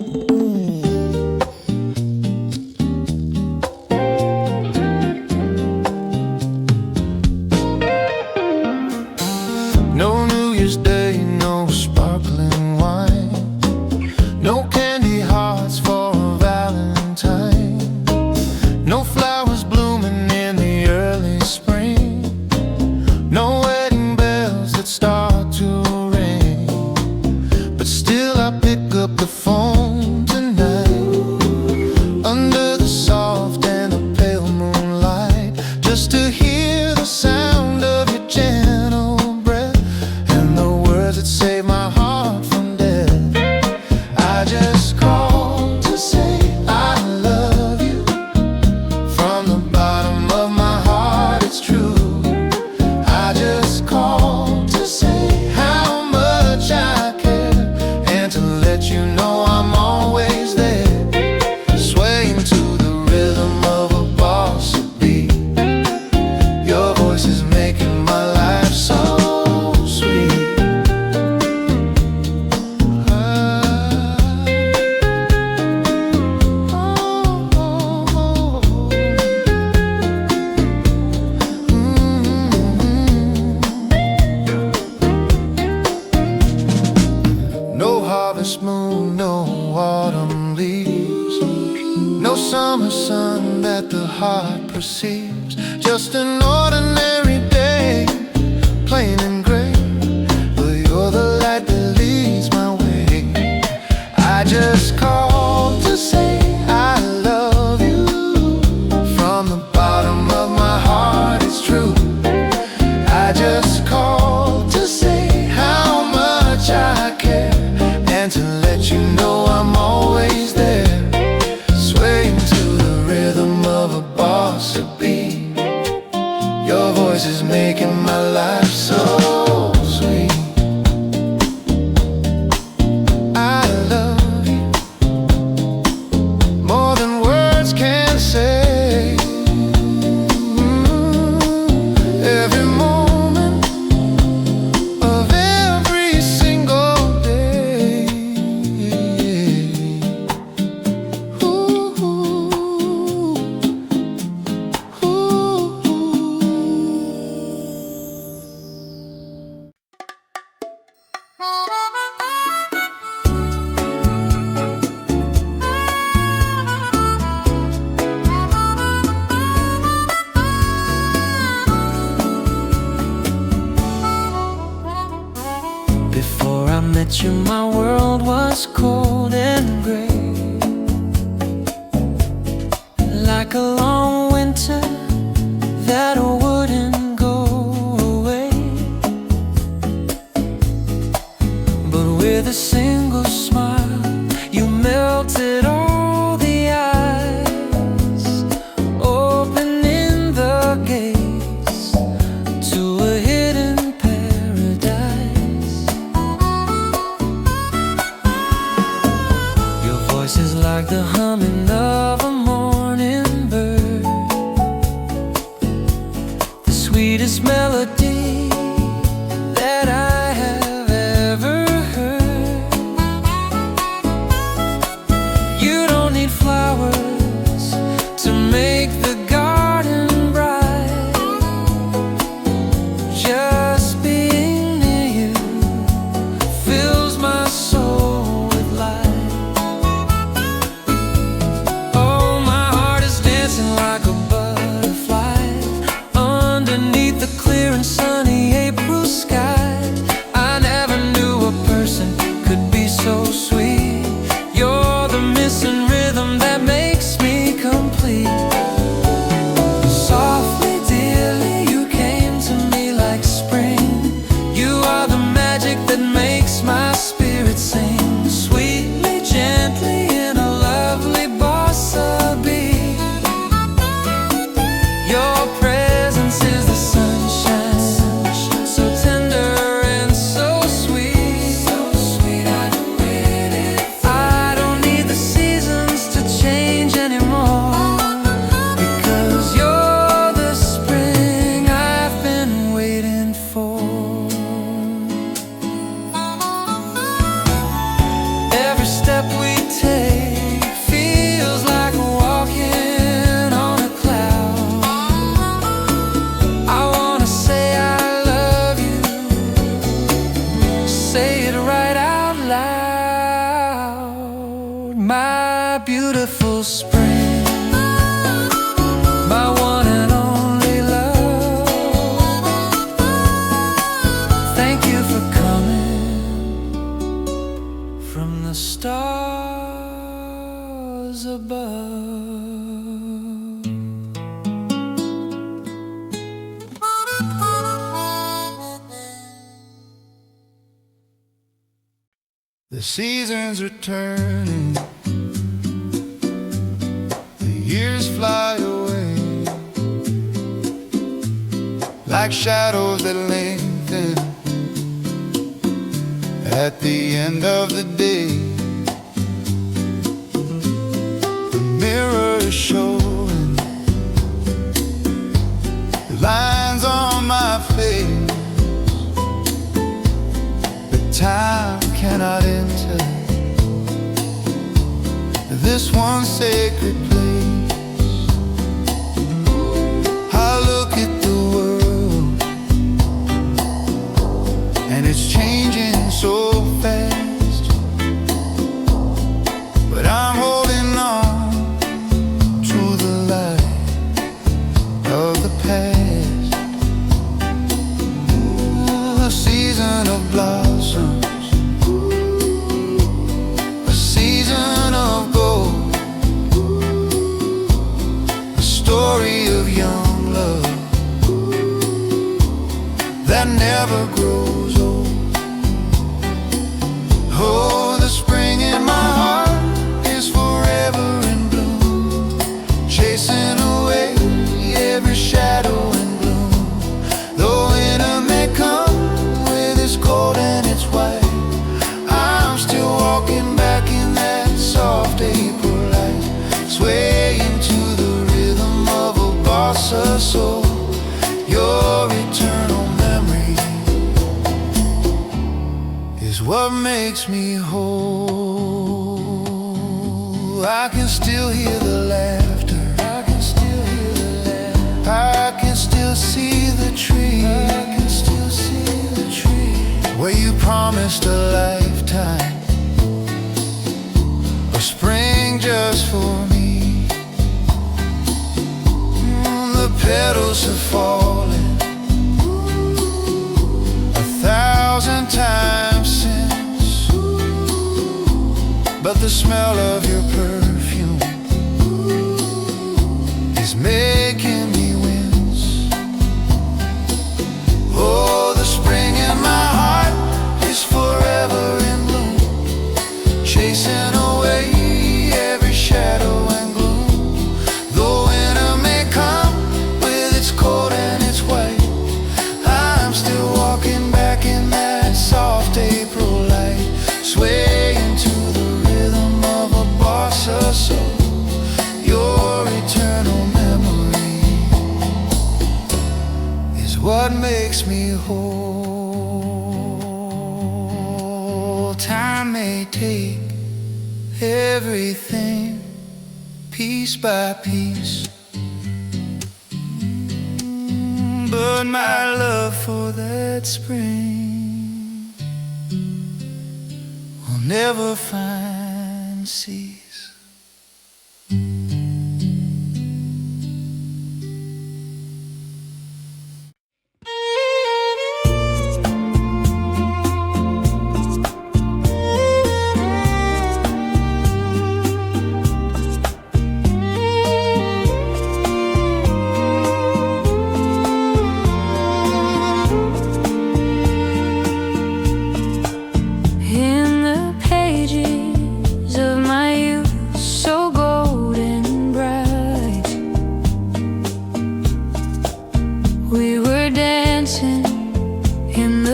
No New Year's Day, no sparkling wine, no candy hearts for Valentine, no flowers blooming in the early spring, no wedding bells that start to ring. But still I pick up the phone tonight, under the soft and the pale moonlight, just to hear the sound of your gentle breath and the words that save my heart from death. I just called to say I love you. From the bottom of my heart it's true. I just called to say how much I care, and to let you know I'm always there, swaying to the rhythm of a bossa beat. Your voice is making my life so sweet. No harvest moon, no autumn leaves, no summer sun that the heart perceives. Just an ordinary day, plain and gray, but you're the light that leads my way. I just called to say I love you. From the bottom of my heart it's true. I just called to say how much I care, and to let you know I'm always there, swaying to the rhythm of a bossa beat. Your voice is making my life so sweet. I love you more than words can say. Every moment of every single day. Ooh, ooh, ooh. Before I met you, my world was cold and gray, like a long winter that wouldn't go away. But with a single smile, you melted all the ice, opening the gates to a hidden paradise. Your voice is like the humming of a morning bird, the sweetest melody that I have ever heard. You don't need flowers to make the garden bright. Just being near you fills my soul with light. Oh, my heart is dancing like a butterfly underneath the clear and sunny April sky. I never knew a person could be so sweet. You're the missing rhythm that makes me complete. Softly, dearly, you came to me like spring. You are the magic that makes my spirit sing. Sweetly, gently, in a lovely bossa beat. Your presence is the sunshine, so tender and so sweet. So sweet, I don't need the seasons my beautiful spring, my one and only love. Thank you for coming from the stars above. The seasons are turning, the years fly away like shadows that lengthen at the end of the day. The mirror is showing the lines on my face, but time cannot enter this one sacred place. I look at the world and it's changing so fast, but I'm holding on to the light of the past. A season of blossom, story of young love that never grows old. Oh, the spring in my heart is forever in bloom, chasing away every shadow and gloom. Though winter may come with its cold and its white, I'm still walking back in that soft April light, swaying to the bossa soul. Your eternal memory is what makes me whole. I can still hear the laughter, I can still hear the laughter, I can still see the tree, I can still see the tree where you promised a lifetime of spring just for me. The petals have fallen 1,000 times since, but the smell of your perfume is making me wince. Oh, the spring in my heart is forever in bloom, chasing away every shadow and gloom. Though winter may come, cold and it's white, I'm still walking back in that soft April light, swaying to the rhythm of a bossa soul. Your eternal memory is what makes me whole. Time may take everything piece by piece, but my love for that spring will never find cease.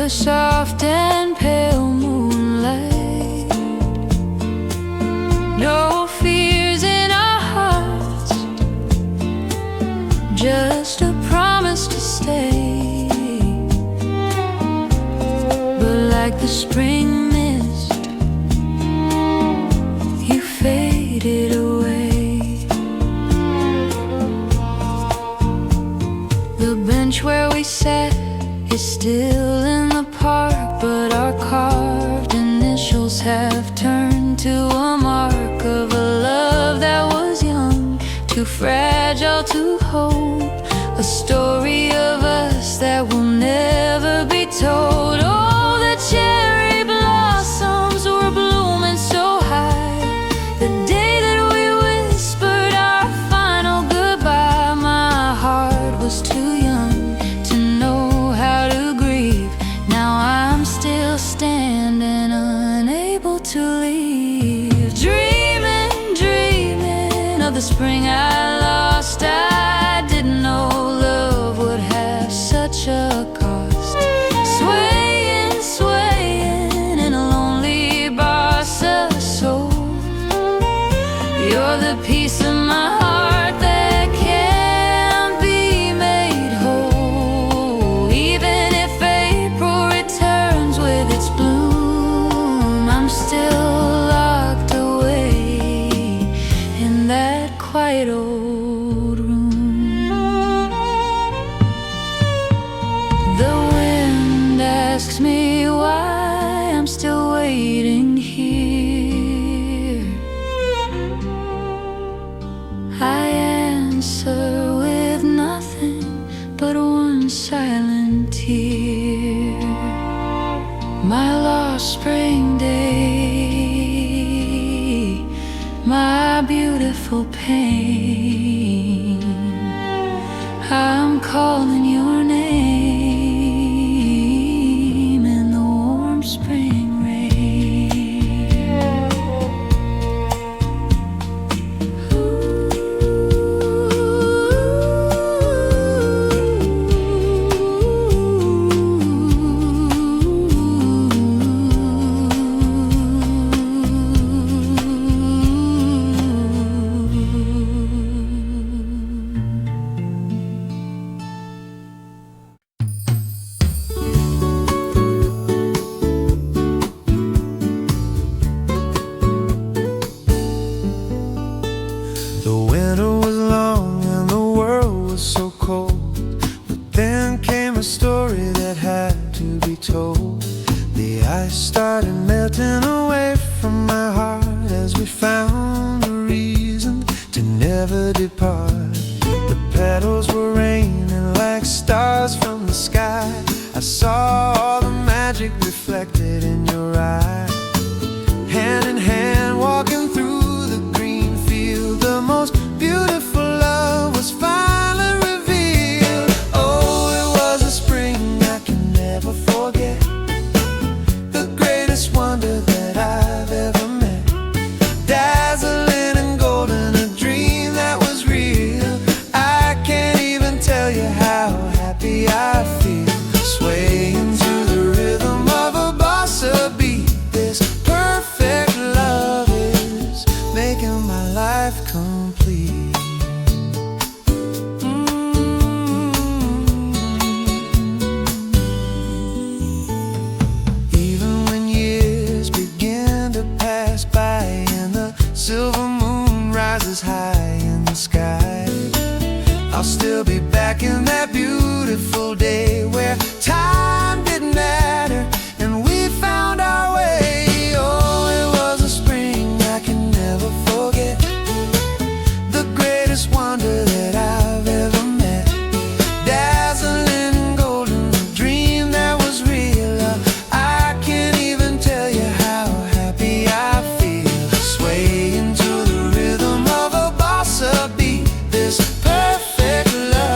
Soft and pale moonlight, no fears in our hearts, just a promise to stay. But like the spring mist, you faded away. The bench where we sat is still in the park, but our carved initials have turned to a mark of too fragile to hold, a story of us that will never be told. Oh, the cherry blossoms were blooming so high, the day that we whispered our final goodbye. My heart was too young to know how to grieve. Now I'm still standing, unable to leave. Dreaming, dreaming of the spring I lost. I didn't know love would have such a cost. Swaying, swaying in a lonely bossa soul. You're the piece of my heart that can't be made whole. Even if April returns with its bloom, I'm still locked away in that quiet old room. The wind asks me why I'm still waiting here. I answer with nothing but one silent tear. My lost spring day, my beautiful pain. I'm calling your name in the warm spring rain. The winter was long and the world was so cold, but then came a story that had to be told. The ice started melting away from my heart as we found a reason to never depart. The petals were raining like stars from the sky. I saw all the magic reflected in your eye. Hand in hand walking through the green field, the most beautiful love was finally revealed. Oh, it was a spring I can never forget, the greatest wonder that I've ever met. Dazzling and golden, a dream that was real. I can't even tell you how happy I feel. Swaying to the rhythm of a bossa beat, this perfect love is making my life complete. Even when years begin to pass by and the silver moon rises high in the sky, I'll still be back in that beautiful day where time didn't matter and we found our way. Oh, it was a spring I can never forget, the greatest wonder that I've ever met. Dazzling and golden, a dream that was real. I can't even tell you how happy I feel. Swaying to the rhythm of a bossa beat, this perfect love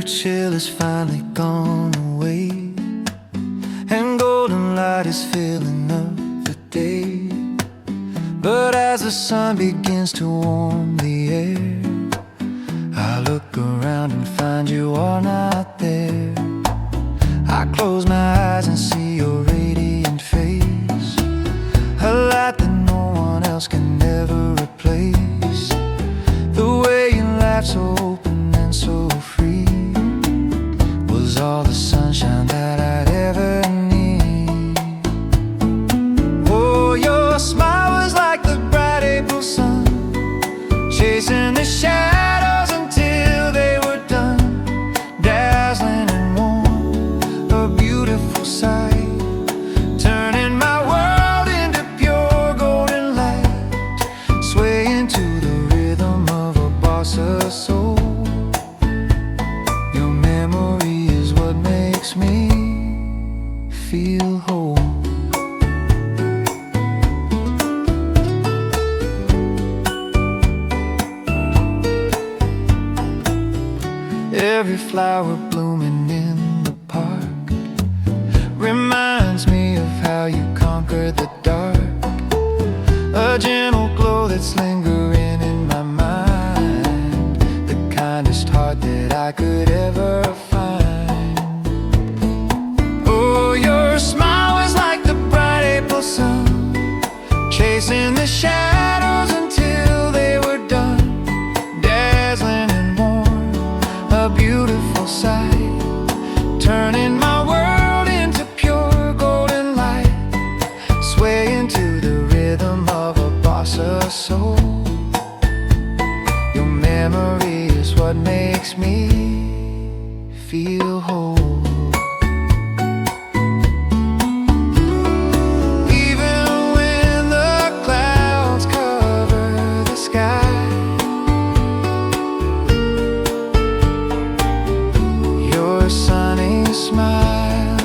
chill has finally gone away, and golden light is filling up the day. But as the sun begins to warm the air, I look around and find you are not there. I close my eyes and see your radiant face, a light that no one else can ever replace. The way you laugh so open and so free was all the sunshine that I'd ever need. Oh, your smile was like the bright April sun, chasing the shadows until they were done, dazzling and warm, a beautiful sight, turning my world into pure golden light, swaying to the rhythm of a bossa soul. Your memory is what makes me feel whole. Every flower blooming in the park reminds me of how you conquered the dark, a gentle glow that's lingering in my mind, the kindest heart that I could ever find. Oh, your smile was like the bright April sun, chasing the shadows until they were done, dazzling and warm, a beautiful sight, turning my world into pure golden light, swaying to the rhythm of a bossa soul. Your memory is what makes me feel whole. Even when the clouds cover the sky, your sunny smile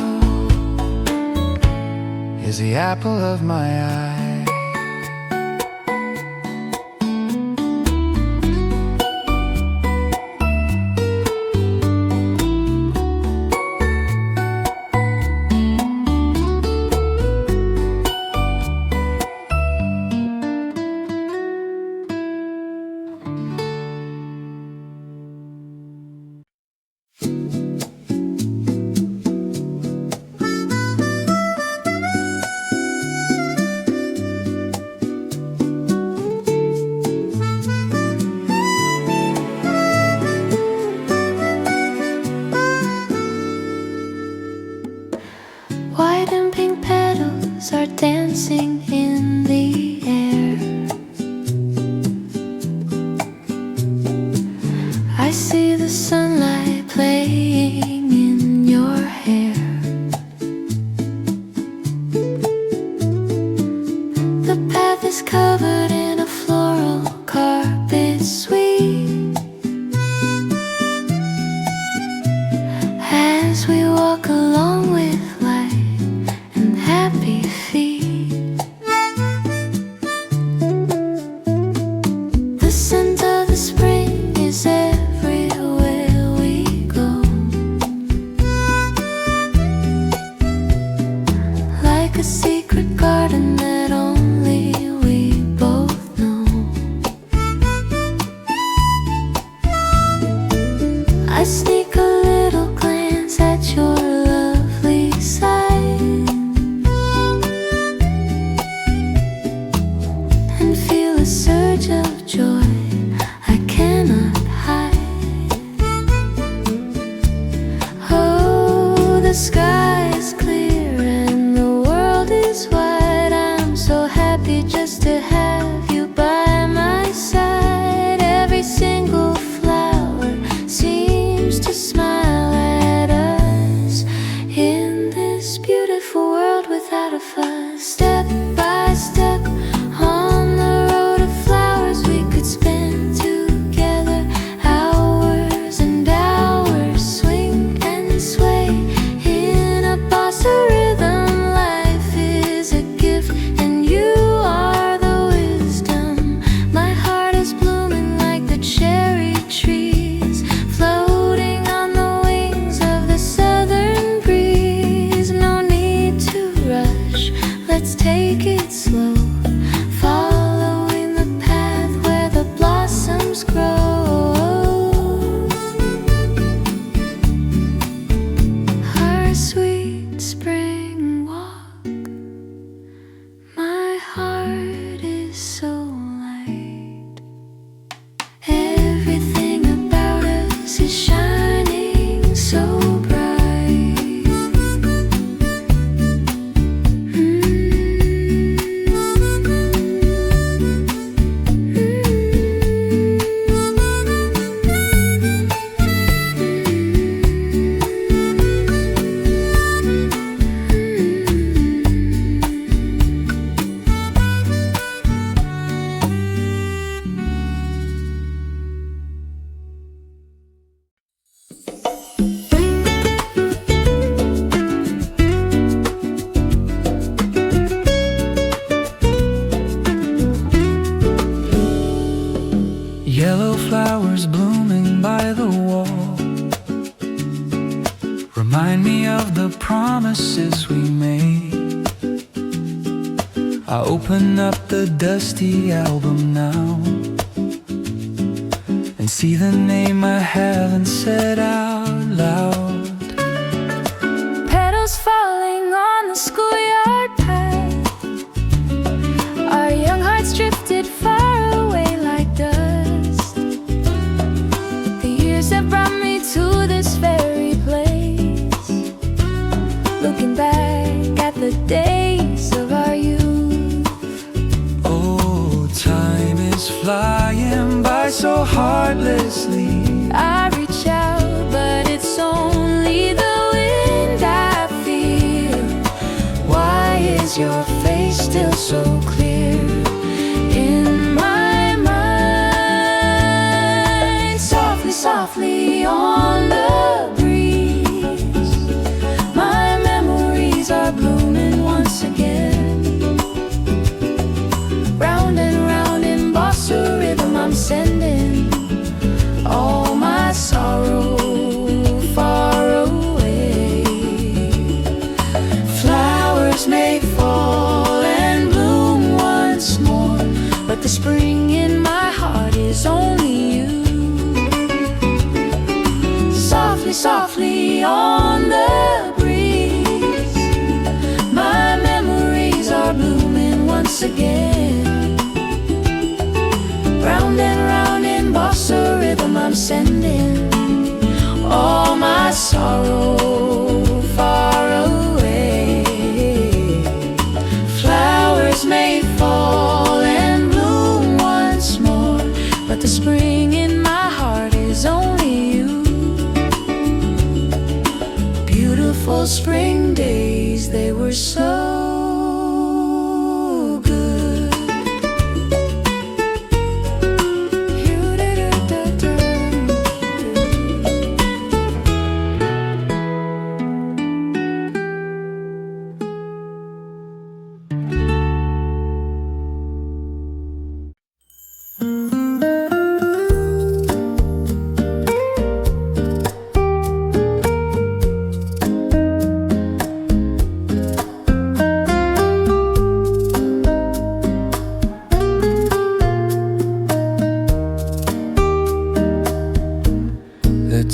is the apple of my eye. White and pink petals are dancing in the air. I see the sunlight playing in your hair. The path is covered in a floral carpet sweet, as we walk along with light and happy feet. The scent of the spring is everywhere we go, like a secret garden that only we both know. I sneak a little glance at your lovely side and feel a surge of joy I cannot hide. Oh, the sky is clear and the world is wide. I'm so happy just to have you by my side. Every single flower seems to smile at us in this beautiful world without a fuss. Step by step on the road of flowers we could spend together, hours and hours, swing and sway in Remind me of the promises we made. I open up the dusty album now and see the name I haven't said out loud. Petals falling on the schoolyard path. Our young hearts drifted far away like dust. The years have brought me to this very place, looking back at the days of our youth. Oh, time is flying by so heartlessly. I reach out, but it's only the wind I feel. Why is your face still so clear in my mind? Softly, softly on the breeze, my memories are blooming once again. Round and round in bossa rhythm I'm sending all my sorrow far away. Flowers may fall and bloom once more, but the spring in my heart is only you. Softly, softly on the breeze, my memories are blooming once again. Round and round in bossa rhythm I'm sending all my sorrow far away. Flowers may fall and bloom once more, but the spring in my heart is only you. Beautiful spring days, they were so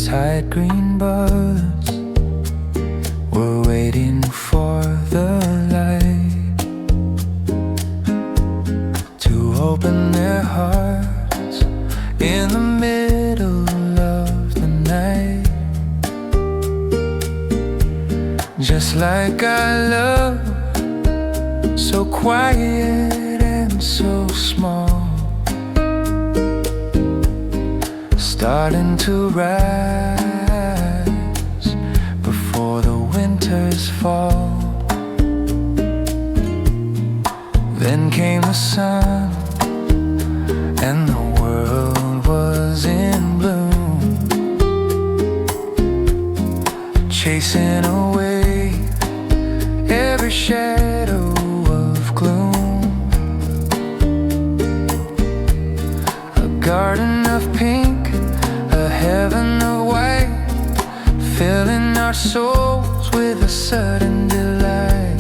tight green buds were waiting for the light to open their hearts in the middle of the night. Just like I love, so quiet and so small, starting to rise before the winter's fall. Then came the sun and the world was in bloom, chasing away every shadow of gloom. A garden of pink, a heaven of white, filling our souls with a sudden delight.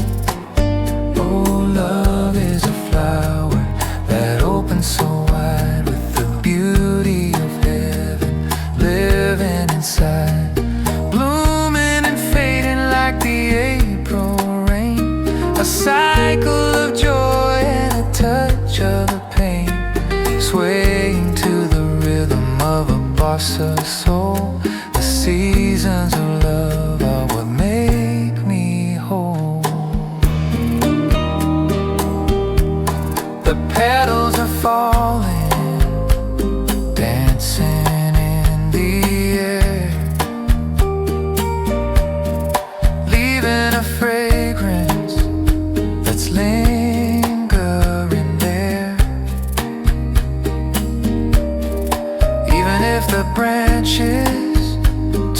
Oh, love is a flower that opens so wide, with the beauty of heaven living inside, blooming and fading like the April rain, a cycle of joy and a touch of the pain, swaying to the rhythm of a bossa soul. The seasons of love are what make me whole. The petals are falling, dancing in the air, leaving a fragrance that's lingering there. Even if the branches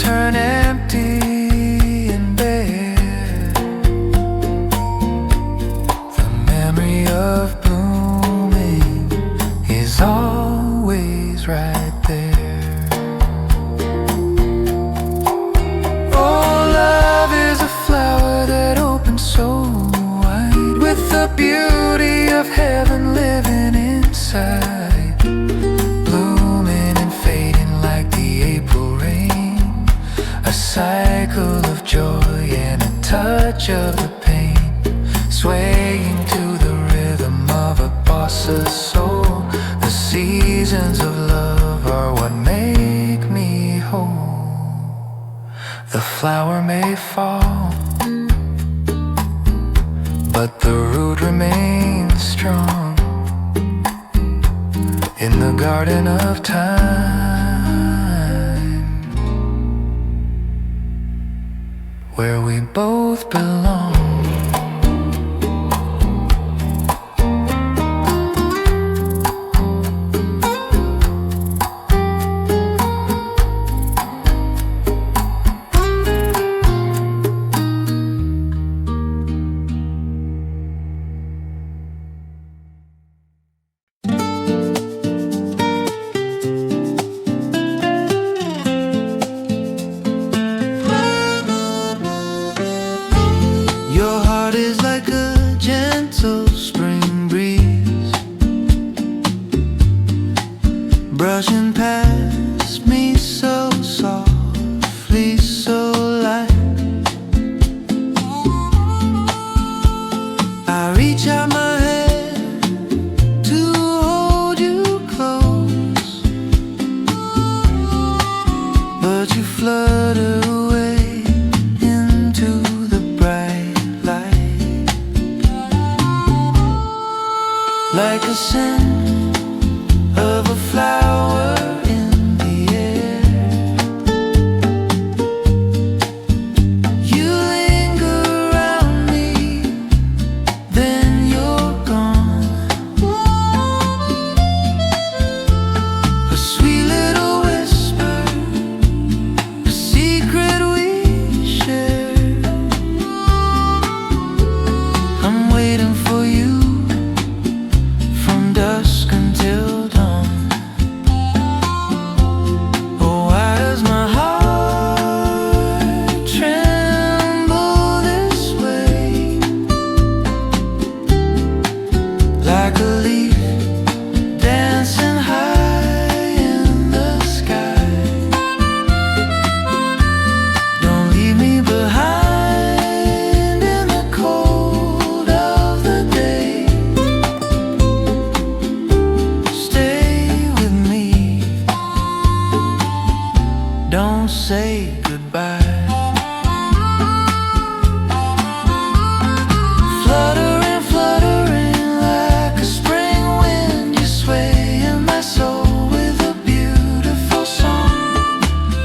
turn empty and bare, the memory of blooming is always right there. Oh, love side, blooming and fading like the April rain. A cycle of joy and a touch of the pain, swaying to the rhythm of a bossa soul. The seasons of love are what make me whole. The flower may fall, but the root remains strong in the garden of time, where we both belong. Your heart is like a gentle spring breeze, brushing past me so softly, so light. I reach out my hand to hold you close, but you flutter away into the bright light, like a scent of a flower in the air. You linger around me, then you're gone. A sweet little whisper, a secret we share. I'm waiting for you from dusk until dawn. Oh, why does my heart tremble this way? Like a leaf dancing high in the sky. Don't leave me behind in the cold of the day. Stay with me, don't say goodbye. Fluttering, fluttering like a spring wind, you sway in my soul with a beautiful song.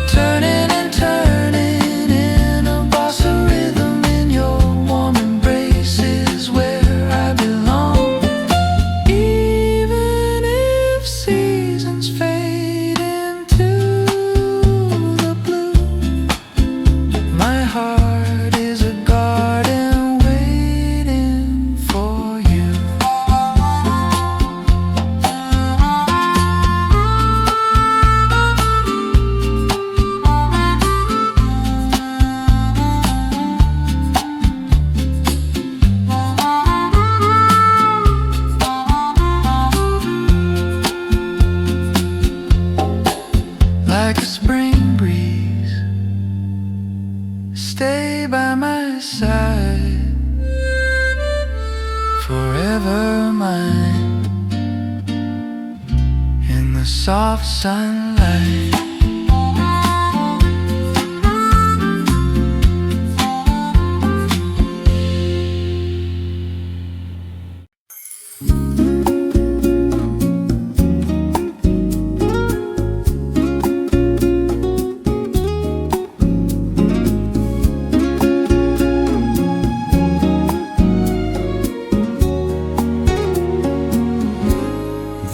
Turning and turning in a bossa rhythm, in your warm embrace is where I belong. Even if seasons fade into the blue, my heart is a garden waiting for you. Like a spring breeze, stay by my side, forever mine, in the soft sunlight.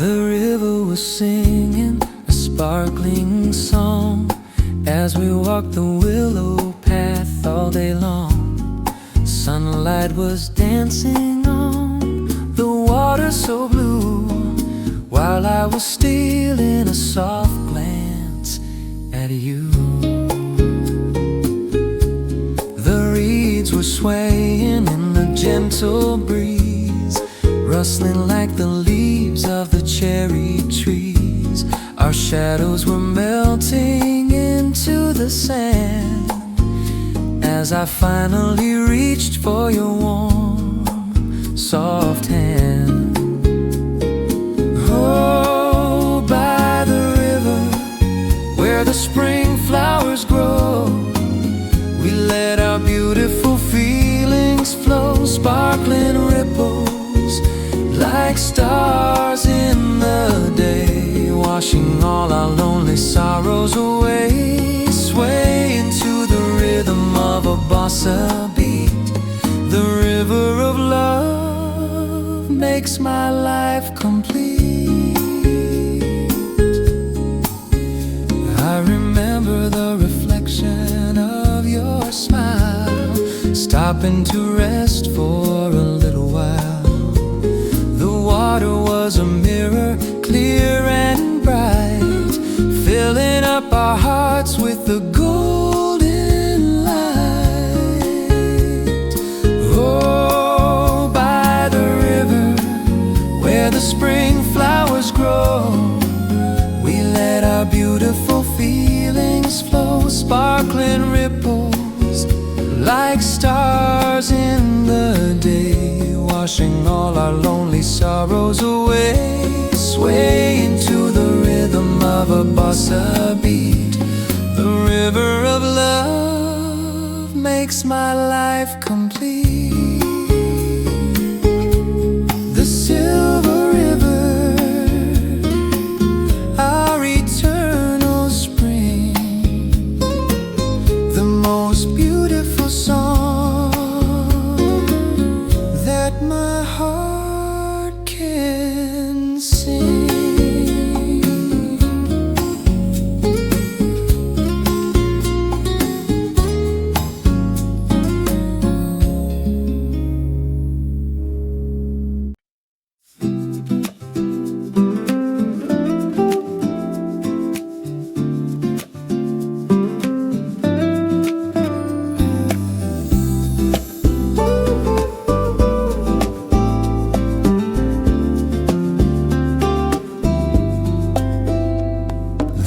The river was singing a sparkling song as we walked the willow path all day long. Sunlight was dancing on the water so blue, while I was stealing a soft glance at you. The reeds were swaying in the gentle breeze, rustling like the leaves of the cherry trees. Our shadows were melting into the sand as I finally reached for your warm, soft hand. Oh, by the river where the spring flowers grow, we let our beautiful feelings flow, sparkling ripples like stars in the day, washing all our lonely sorrows away. Sway into the rhythm of a bossa beat. The river of love makes my life complete. I remember the reflection of your smile, stopping to rest for a little while. The water was a mirror, clear and bright, filling up our hearts with the golden light. Oh, by the river where the spring flowers grow, we let our beautiful feelings flow, sparkling ripples like stars in the day, washing all our lonely sorrows away. Sway into the rhythm of a bossa beat. The river of love makes my life complete. The silver river, our eternal spring, the most beautiful song that my heart can sing.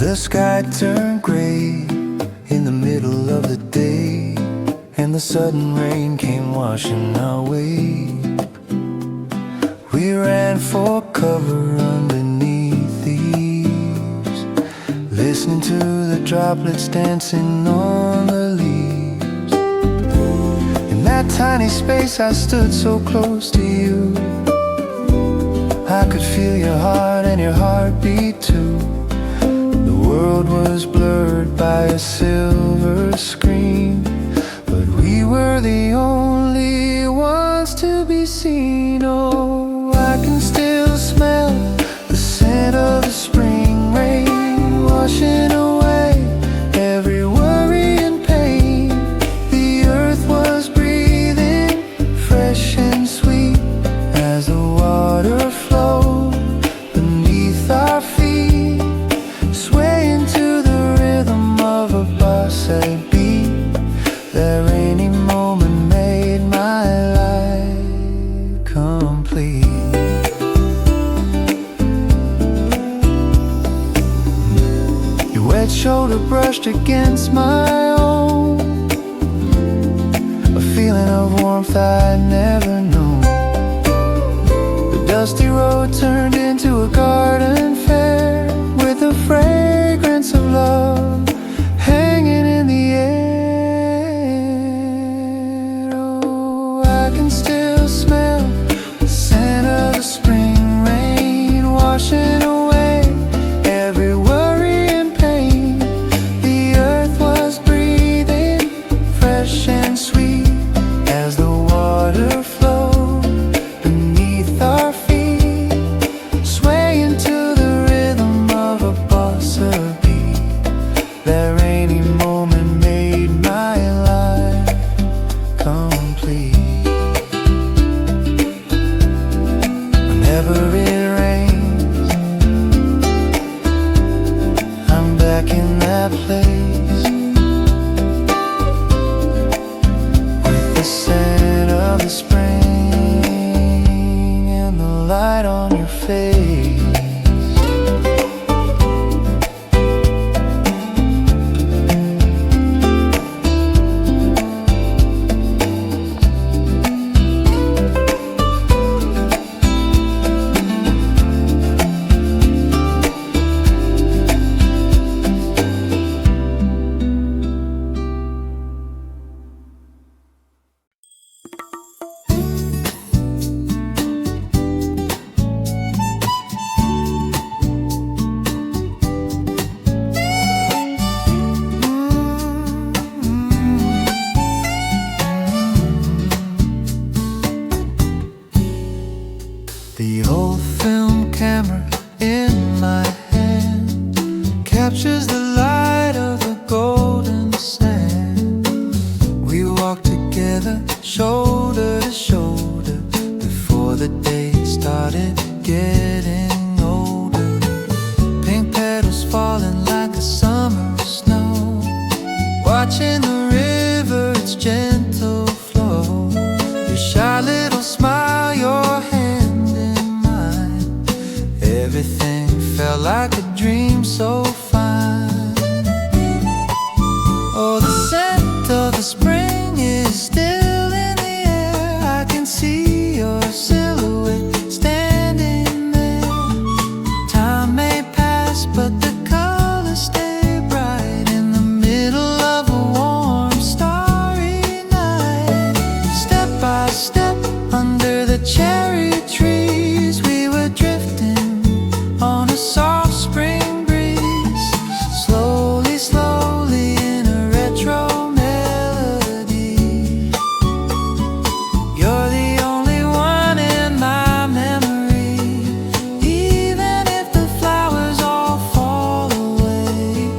The sky turned gray in the middle of the day, and the sudden rain came washing our way. We ran for cover underneath the eaves, listening to the droplets dancing on the leaves. In that tiny space I stood so close to you, I could feel your heart and your heartbeat too. The world was blurred by a silver screen, but we were the only ones to be seen. Oh, I can still smell the scent of the spring rain, washing away every worry and pain. The earth was breathing fresh and sweet as the water flowed beneath our feet, swaying to the rhythm of a bossa beat. That rainy moment made my life complete. Your wet shoulder brushed against my own, a feeling of warmth I'd never known. The dusty road turned into a garden fair with the fragrance of love hanging in the air. Oh, I can still smell the scent of the spring rain, washing away every worry and pain. The earth was breathing fresh and sweet as the water flowed beneath our feet, swaying to the watching the river, its gentle flow, your shy little smile, your hand in mine. Everything felt like a dream so fine. Oh, the scent of the spring is still in the air. I can see your silhouette standing there. Time may pass, but the colors stay bright in the middle of a warm, starry night. Step by step under the cherry trees, we were drifting on a soft spring breeze. Slowly, slowly in a retro melody. You're the only one in my memory. Even if the flowers all fall away,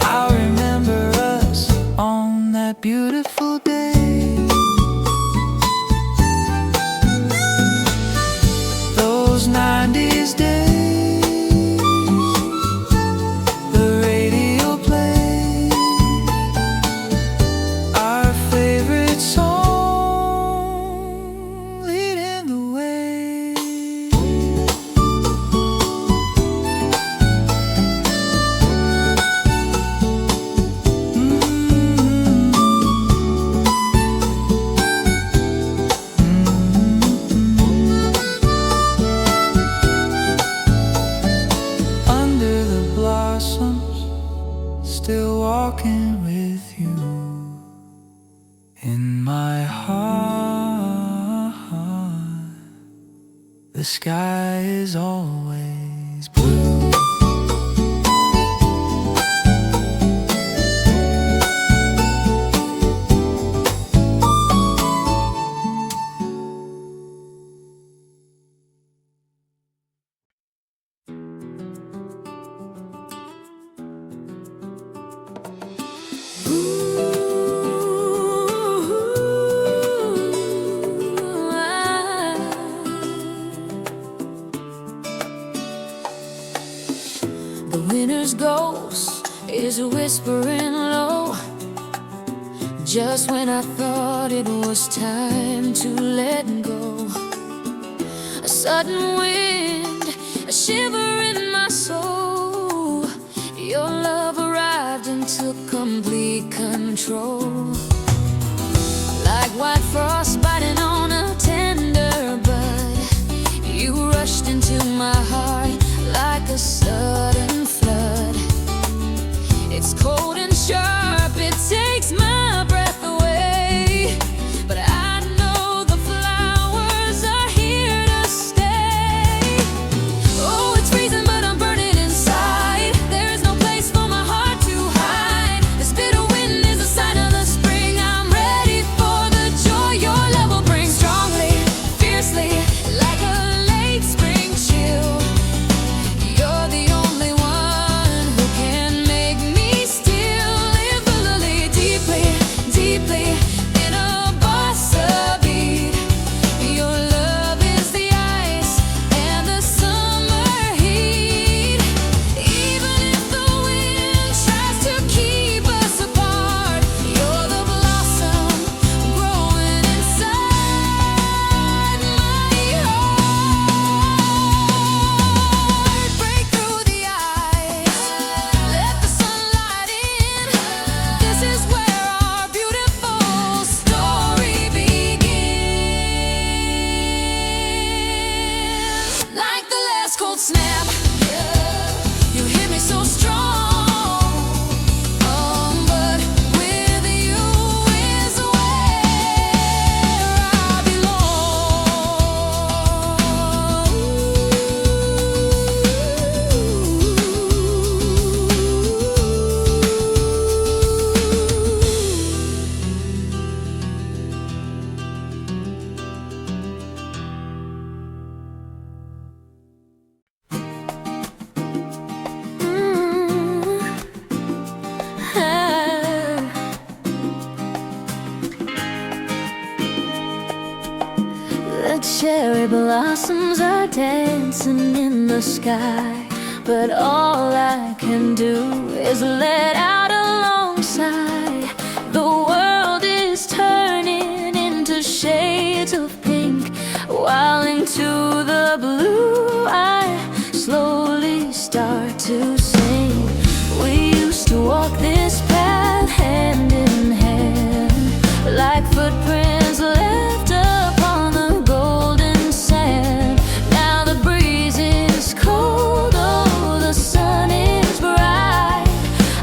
I'll remember us on that beautiful day. Those 90s days, the radio played our favorite song, leading the way. Under the blossoms, still walking with you in my heart. The sky is always blue. The winter's ghost is whispering low, just when I thought it was time to let go. A sudden wind, a shiver in my soul. Your love arrived and took complete control. Like white frost biting on a tender bud, you rushed into my heart like a sudden flood. It's cold and sharp, it takes my breath away, but I know the flowers are here to stay. Oh, it's freezing, but I'm burning inside. There is no place for my heart to hide. This bitter wind is a sign of the spring. I'm ready for the joy your love will bring. Strongly, fiercely, like a late spring chill. You're the only one who can make me still live fully, deeply, deeply in a bossa beat. Your love is the ice and the summer heat. Even if the wind tries to keep us apart, you're the blossom growing inside my heart. Break through the ice, let the sunlight in. This is where our beautiful story begins. Like the last cold snap, you hit me so strong. But with you is where I The cherry blossoms are dancing in the sky. but all I can do is let out a long sigh. The world is turning into shades of pink, while into the blue I slowly start to sing. We used to walk this path hand in hand, like footprints left upon the golden sand. Now the breeze is cold, oh, the sun is bright.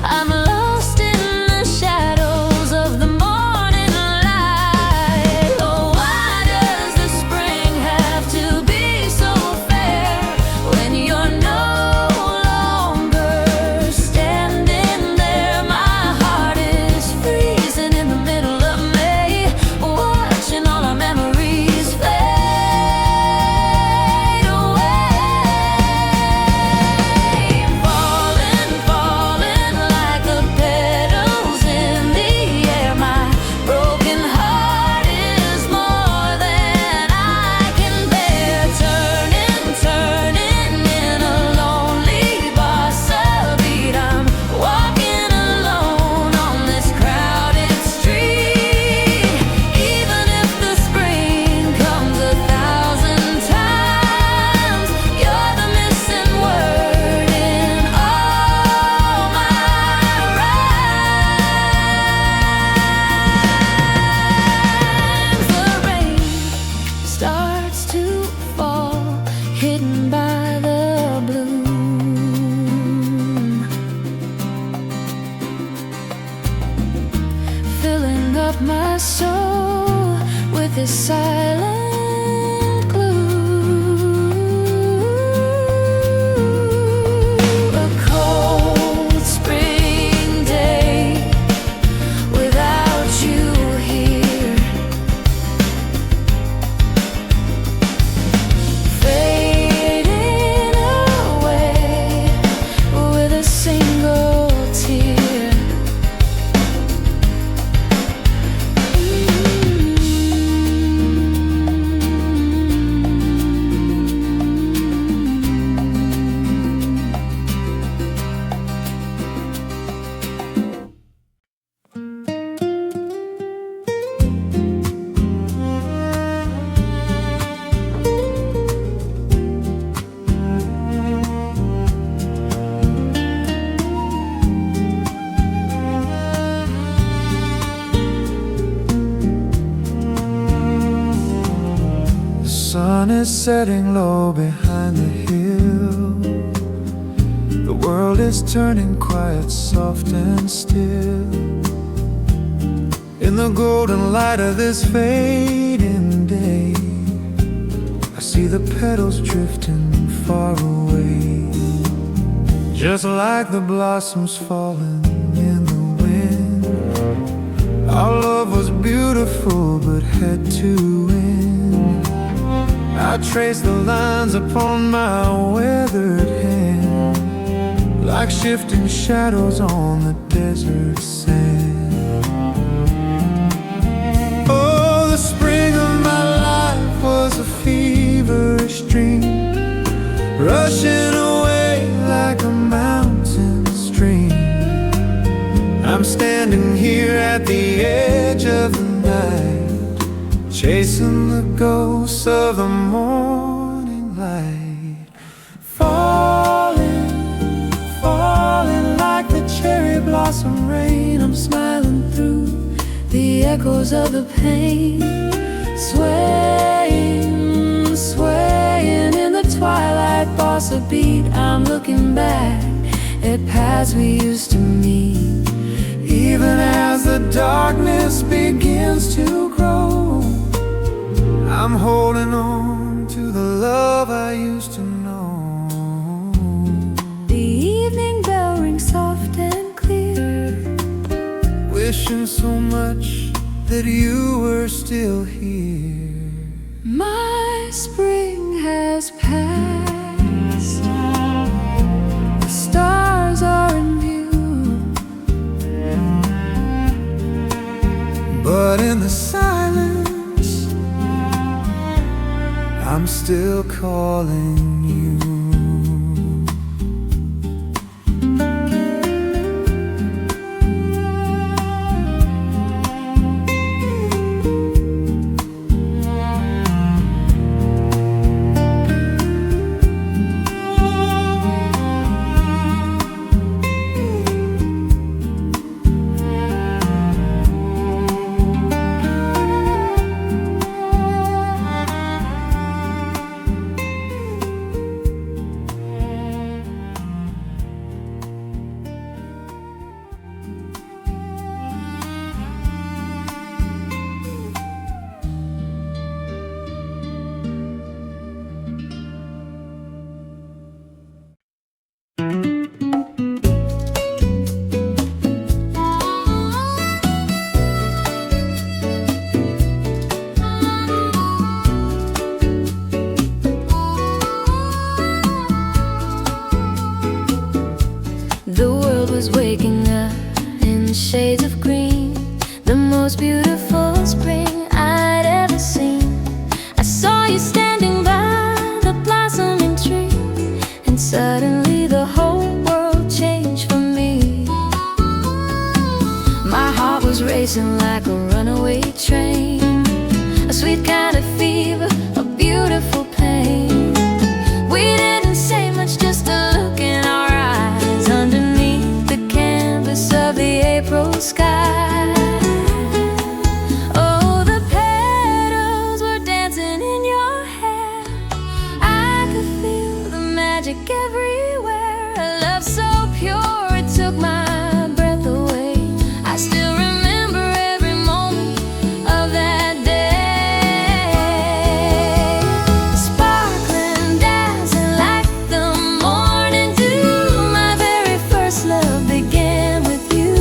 I'm lost in the shadows of the morning light. Oh, why does the spring have to be so fair when you're no longer standing there? My heart is freezing in the middle of May, watching all our memories fade away. Falling, falling like the petals in the air. My broken heart is more than I can bear. Turning, turning in a lonely bossa beat. I'm walking alone on this crowded street. Even if the spring comes 1,000 times, you're the missing word in all my rhymes. The rain starts to fall, hidden by the bloom, filling up my soul with this silent glue. A cold spring day without you here, fading away with a single tear. The sun is setting low behind the hill. The world is turning quiet, soft and still. In the golden light of this fading day, I see the petals drifting far away, just like the blossoms falling in the wind. Our love was beautiful but had to end. I trace the lines upon my weathered hand, like shifting shadows on the desert sand. Oh, the spring of my life was a feverish dream, rushing away like a mountain stream. I'm standing here at the edge of the night, chasing the ghosts of the morning light. Falling, falling like the cherry blossom rain. I'm smiling through the echoes of the pain, swaying, swaying in the twilight bossa beat. I'm looking back at paths we used to meet, even as the darkness begins to grow. I'm holding on to the love I used to know. The evening bell rings soft and clear, Wishing so much that you were still here. my spring has passed. The stars are in view, But in the silence, I'm still calling you. was waking up in shades of green, the most beautiful spring I'd ever seen. I saw you standing by the blossoming tree, and suddenly the whole world changed for me. My heart was racing like a runaway train, a sweet kind of fever, a beautiful pain. We didn't say much, just a look in our eyes underneath the canvas of the April sky. Oh, the petals were dancing in your hair. I could feel the magic everywhere. A love so pure it took my breath away. I still remember every moment of that day. Sparkling, dazzling like the morning dew. My very first love began with you.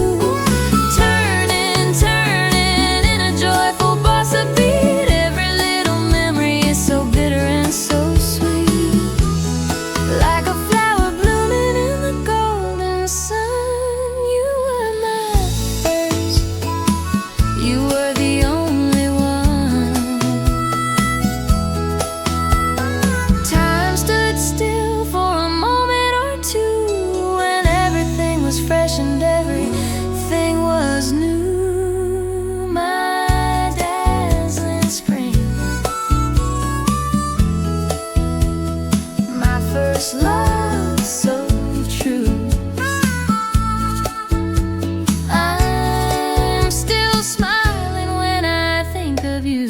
Turning, turning in a joyful bossa beat. Every little memory is so bitter and so sweet. Like a flower blooming in the golden sun. You were my first, you were the only one. Time stood still for a moment or two, when everything was fresh and everything was new. My dazzling spring, my first love so true. I'm still smiling when I think of you.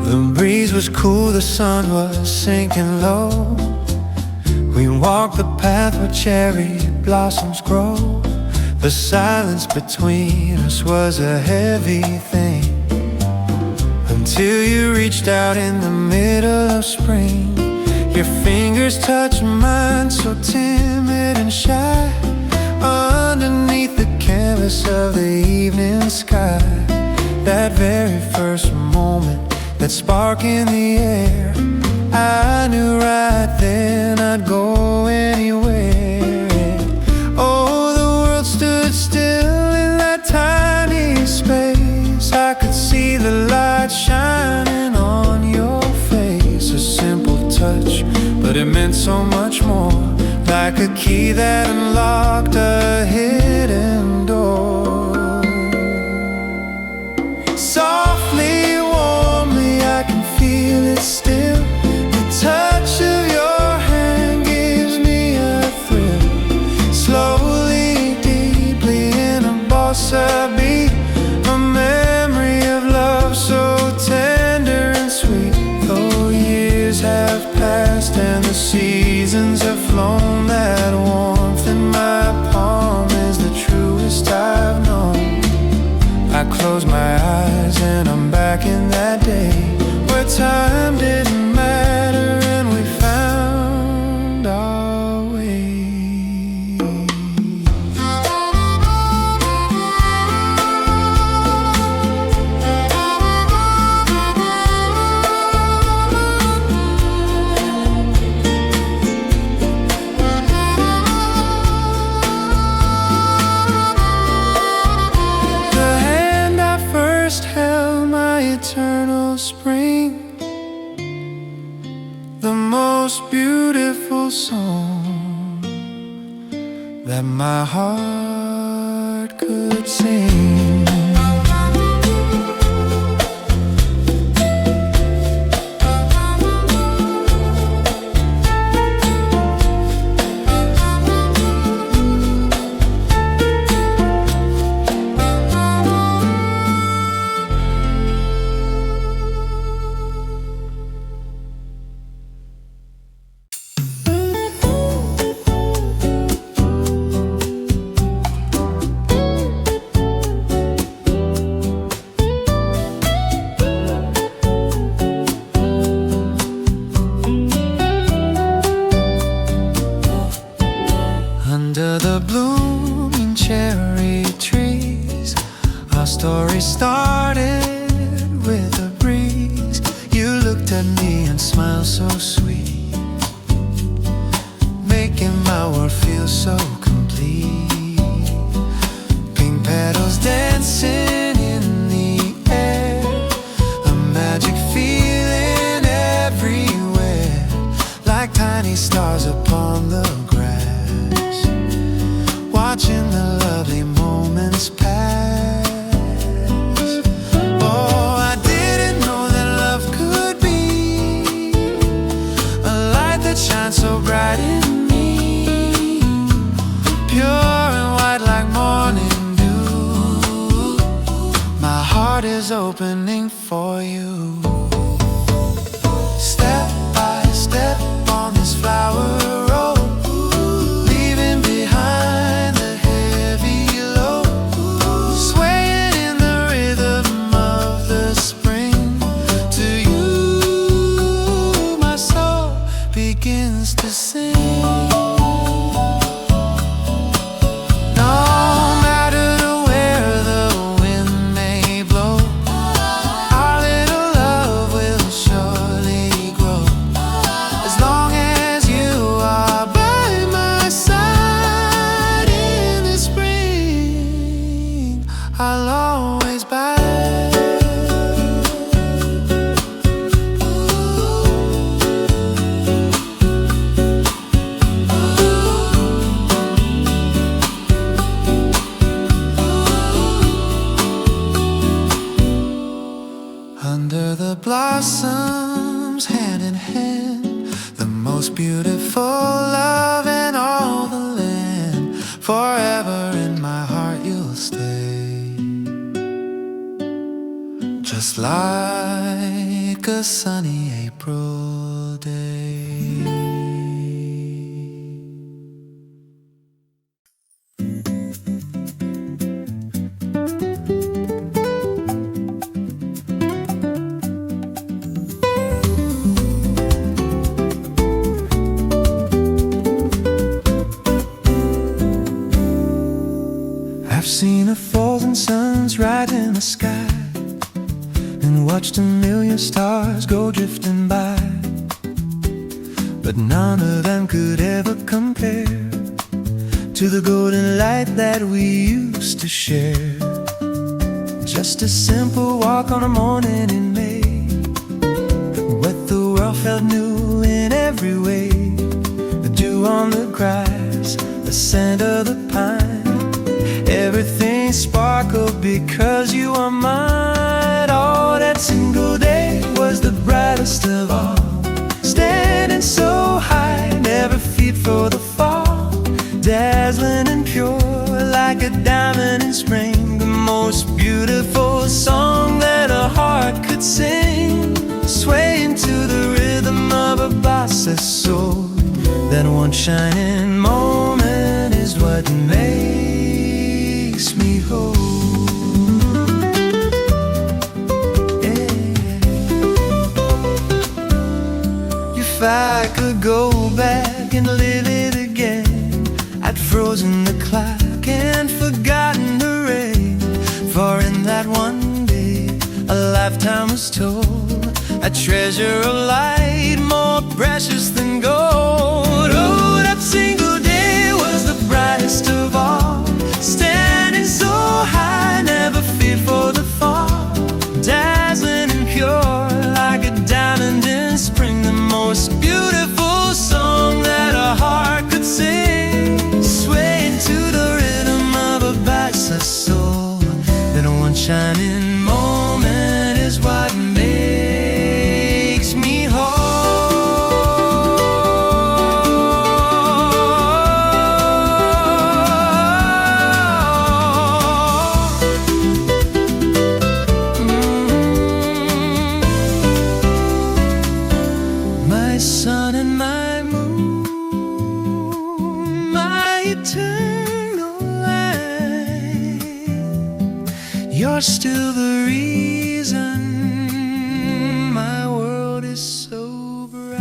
The breeze was cool, the sun was sinking low. We walked the path where cherry blossoms grow. The silence between us was a heavy thing, until you reached out in the middle of spring. Your fingers touched mine, so timid and shy, underneath the canvas of the evening sky. That very first moment, that spark in the air, I knew right then I'd go anywhere. Oh, the world stood still in that tiny space. I could see the light shining on your face. A simple touch, but it meant so much more, like a key that unlocked a hidden door. Softly, warmly, I can feel it still. The touch of your hand gives me a thrill. Slowly, deeply in a bossa beat, a memory of love so tender and sweet. Though years have passed and the seasons have flown, that warmth in my palm is the truest I've known. I close my eyes and I'm back in that day where time didn't matter and we found our way. The hand I first held, my eternal spring, the most beautiful song that my heart could sing. tiny stars upon the grass, watching the lovely moments pass. Oh, I didn't know that love could be a light that shines so bright in me, pure and white like morning dew. My heart is opening for you. Step by step on this flower road, leaving behind the heavy load, swaying in the rhythm of the spring. To you, my soul begins to sing. No matter where the wind may blow, our little love will surely grow. As long as you are by my side in the spring, I'll always buy. Under the blossoms, hand in hand, the most beautiful love in all the land. Forever in my heart you'll stay, just like a sunny April day. I've seen a thousand suns right in the sky, and watched a million stars go drifting by, but none of them could ever compare to the golden light that we used to share. Just a simple walk on a morning in May, what the world felt new in every way. The dew on the grass, the scent of the pine, everything sparkled because you are mine. Oh, that single day was the brightest of all, standing so high, never feared for the fall, dazzling and pure like a diamond in spring. The most beautiful song that a heart could sing, swaying to the rhythm of a bossa soul. That one shining moment is what makes me whole. Yeah. If I could go back and live it again, I'd frozen the clock and forgotten the rain. For in that one day, a lifetime was told, a treasure of light more precious than gold. Oh, that single day was the brightest of all, standing so high, never feared for the fall, dazzling and pure like a diamond in spring. The most beautiful song that a heart could sing, swaying to the rhythm of a bossa soul. That one shining moment is what makes me whole. My sun and my moon, my eternal light, you're still the reason my world is so bright.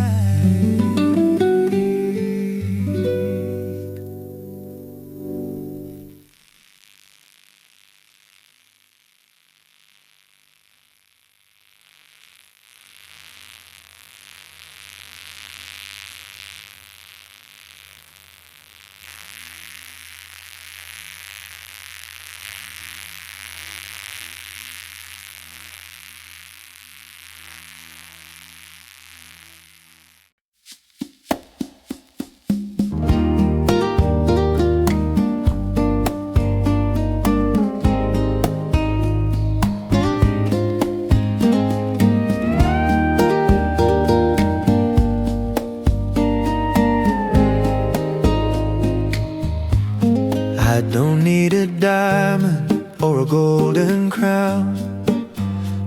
don't need a diamond or a golden crown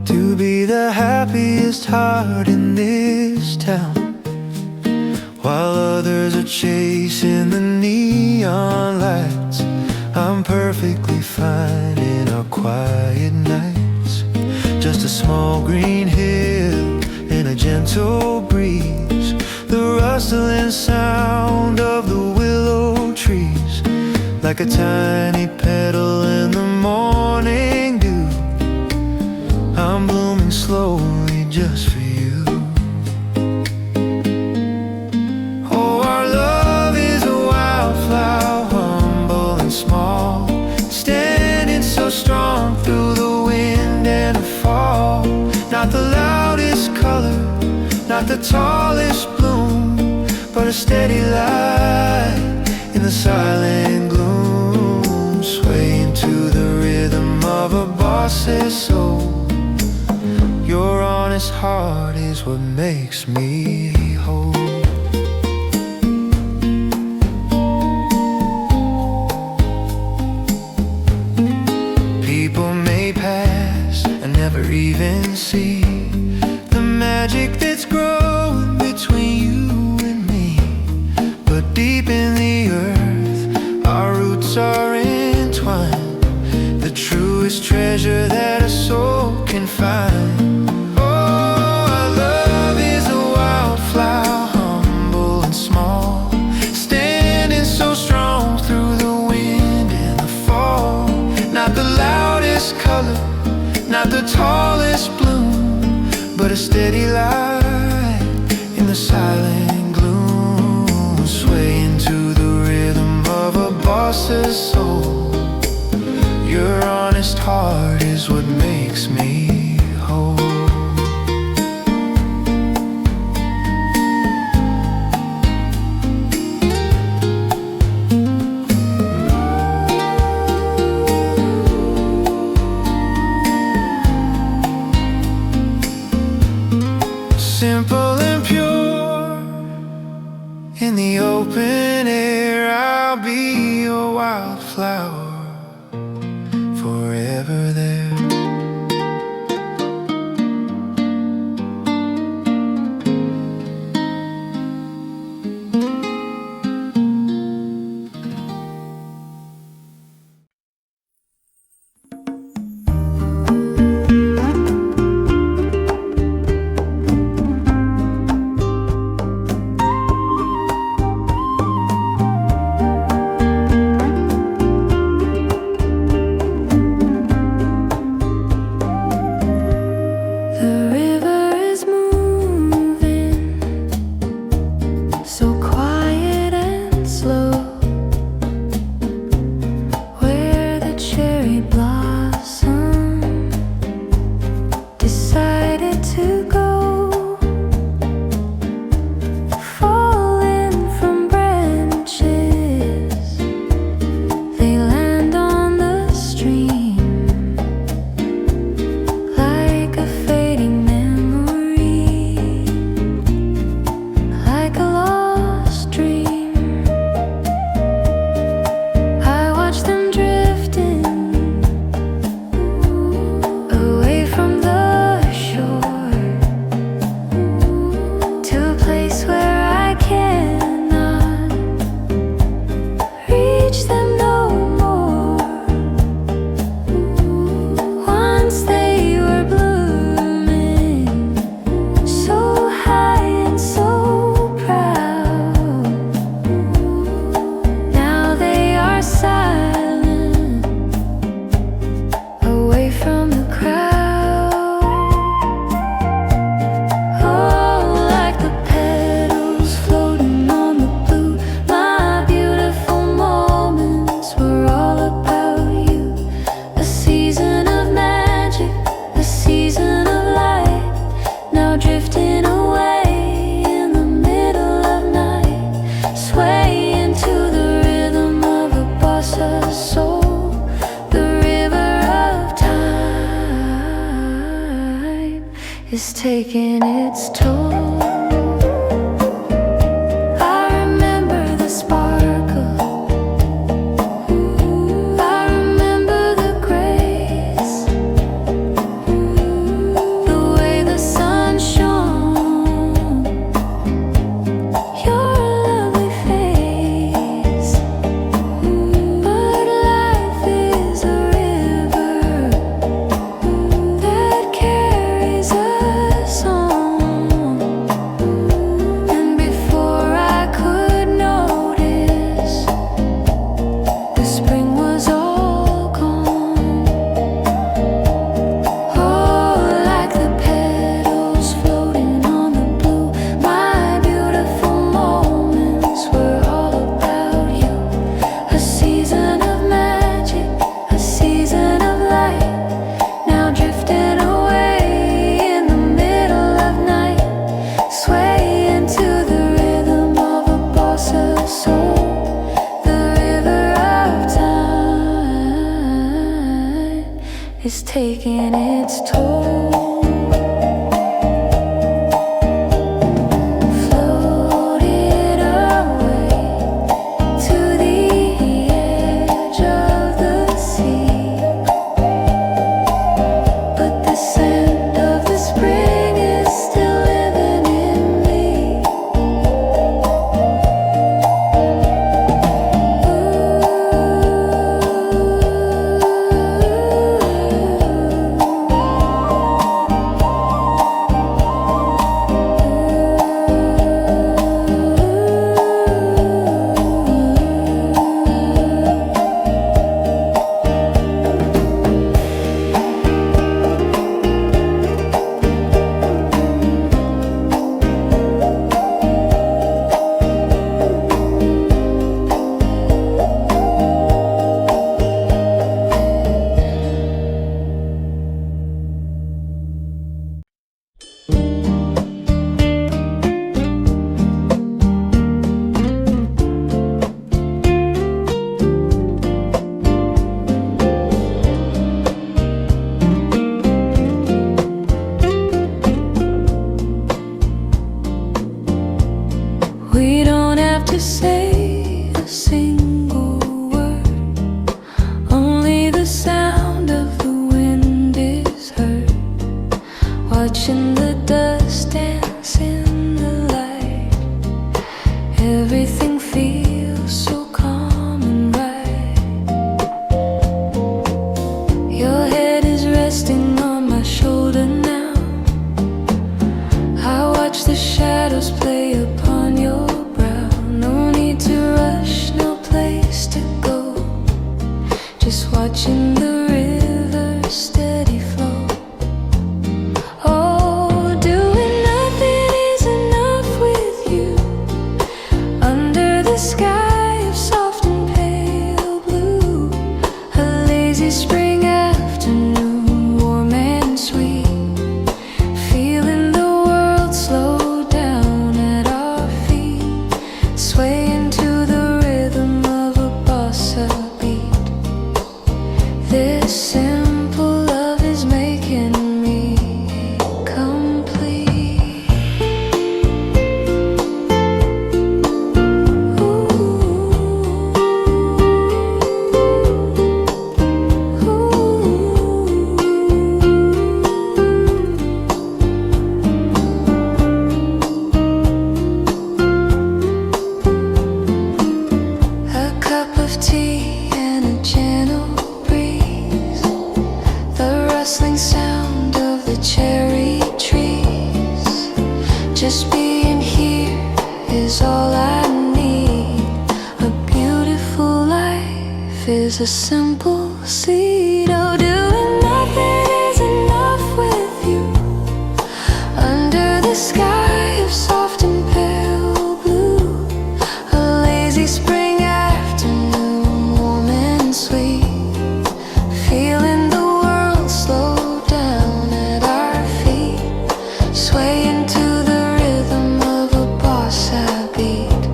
to be the happiest heart in this town. While others are chasing the neon lights, I'm perfectly fine in our quiet nights. Just a small green hill and a gentle breeze, the rustling sound of the willow trees, like a tiny petal in the morning dew. I'm blooming slowly just for you. Oh, our love is a wildflower, humble and small, standing so strong through the wind and the fall. Not the loudest color, not the tallest bloom, but a steady light in the silent gloom, swaying to the rhythm of a boss's soul. Your honest heart is what makes me whole. People may pass and never even see the magic that's growing between you and me. But deep in the earth, our roots are entwined, the truest treasure that a soul can find. Oh, our love is a wildflower, humble and small, standing so strong through the wind and the fall. Not the loudest color, not the tallest bloom, but a steady light in the silent gloom, swaying to the rhythm of a boss's soul. Your honest heart is what makes me whole. Simple and pure, in the open air, I'll be your wildflower, forever there. is taking its toll. I remember the sparkle have to say a single word. Only the sound of the wind is heard. Watching the dust dance in the light. Everything feels so calm and right. Your head is resting on my shoulder now. I watch the shadows play upon your brow. No need to rush, no place to go. Just watching the river steady flow. Oh, doing nothing is enough with you. Under the sky of soft and pale blue. A lazy spring afternoon, warm and sweet. Feeling the world slow down at our feet. Swaying to the rhythm of a bossa beat. This simple love is making me complete. A cup of tea and a gentle breeze. The rustling sound of the cherry trees. Just being here is all I need. A beautiful life is a simple seed. Oh, doing nothing is enough with you. Under the sky of soft and pale blue. A lazy spring afternoon, warm and sweet. Feeling the world slow down at our feet. Swaying to the rhythm of a bossa beat.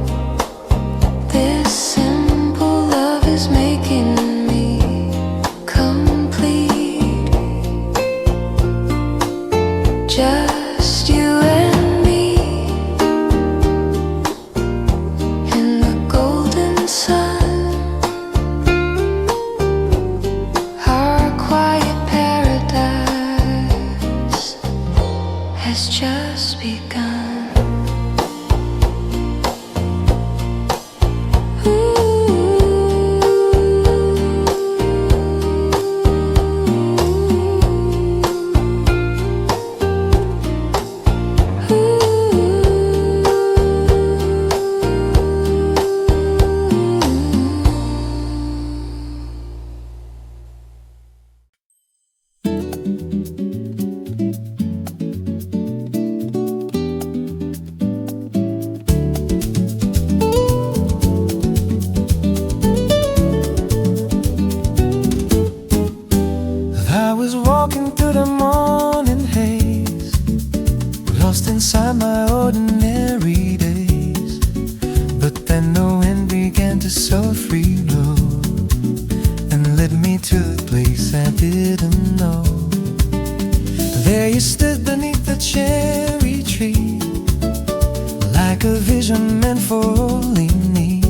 This simple love is making me complete. Just you and me in the golden sun. Our quiet paradise has just begun. I was walking through the morning haze, lost inside my ordinary days. But then the wind began to softly blow and led me to a place I didn't know. There you stood beneath the cherry tree, like a vision meant for only me.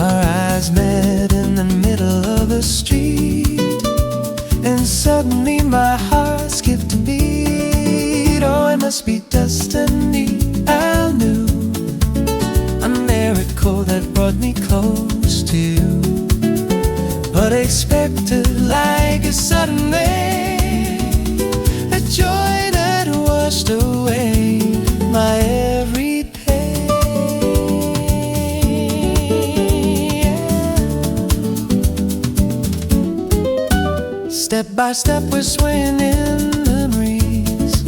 Our eyes met in the middle of the street, and suddenly my heart skipped a beat. Oh, it must be destiny, I knew. A miracle that brought me close to you. But expected like a sudden rain, a joy that washed away my every pain. Step by step we're swaying in the breeze,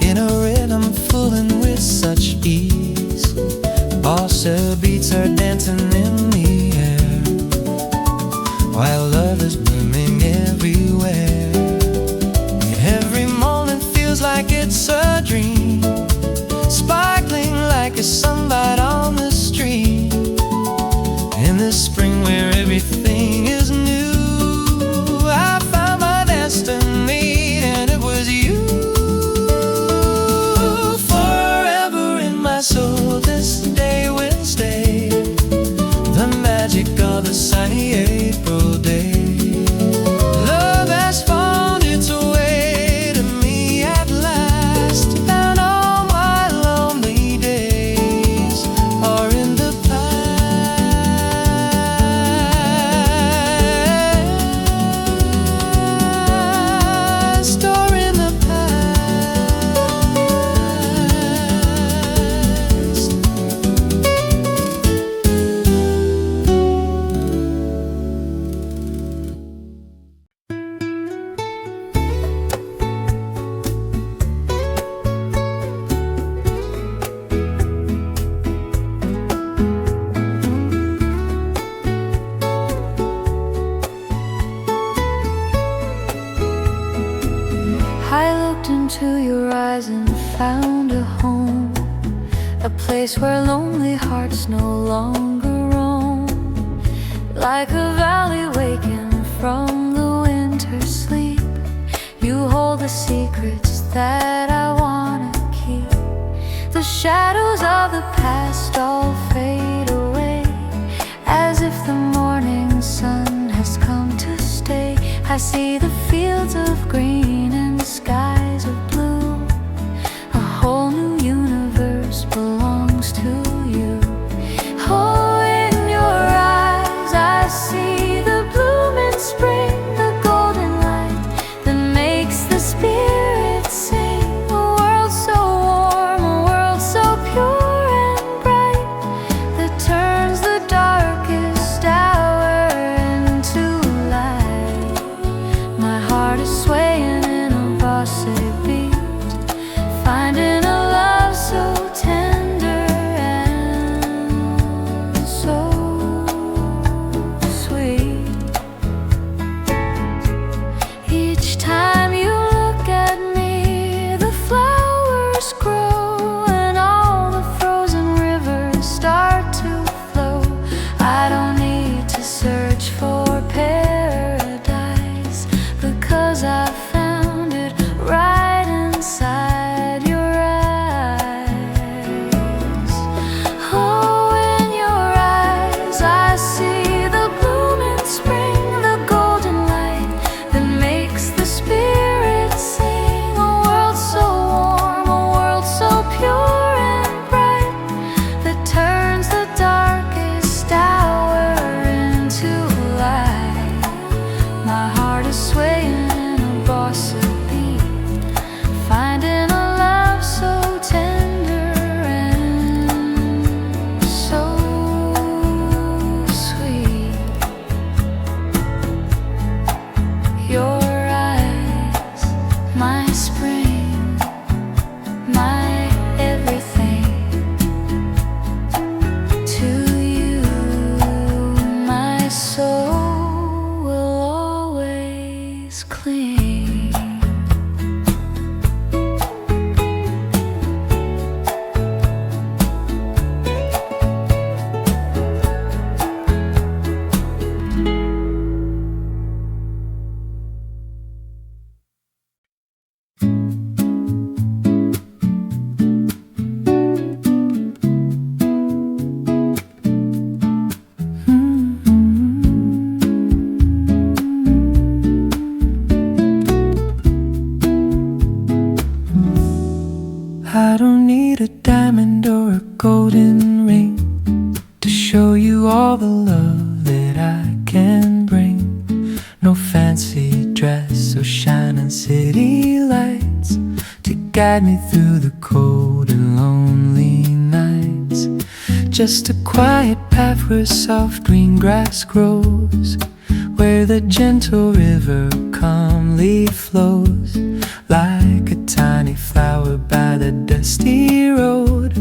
in a rhythm full and with such ease. Bossa beats are dancing in the air, while love is blooming everywhere. Every moment feels like it's a dream, sparkling like a sunlight on the stream. In the spring where everything is new, I found my destiny, and it was you. Forever in my soul, this day will place where lonely hearts no longer roam. Like a valley waking from the winter sleep, you hold the secrets that I wanna keep. The shadows of the past all fade away, as if the morning sun has come to stay. I see the fields of green and skies of blue. A whole new universe belongs to you. Oh, in your eyes I see the bloom in spring, the golden light that makes the spirit sing. A world so warm, a world so pure and bright, that turns the darkest hour into light. My heart is swaying in a bossy beat, finding a love so tender and so sweet. Each time you look at me, the flowers grow and all the frozen rivers start to flow. I don't need to search for paradise, because I found it right inside your eyes. Oh, in your eyes I see the bloom in spring, the golden light that makes the spirit sing. A world so warm, a world so pure and bright, that turns the darkest hour into light. My heart is swaying in a bossa beat, finding a love so tender and so sweet. Your eyes, my spring, my everything. To you, my soul will always cling. I don't need a diamond or a golden ring to show you all the love that I can bring. No fancy dress or shining city lights to guide me through the cold and lonely nights. Just a quiet path where soft green grass grows, where the gentle river calmly flows. Like a tiny flower by the dusty road,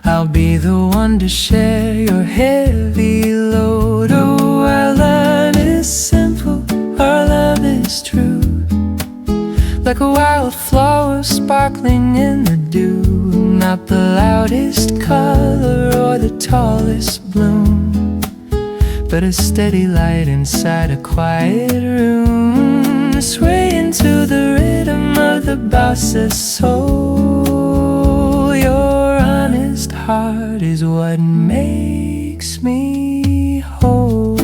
I'll be the one to share your heavy load. Oh, our love is simple, our love is true, like a wildflower sparkling in the dew. Not the loudest color or the tallest bloom, but a steady light inside a quiet room, swaying to the rhythm of the bossa soul. Your honest heart is what makes me whole.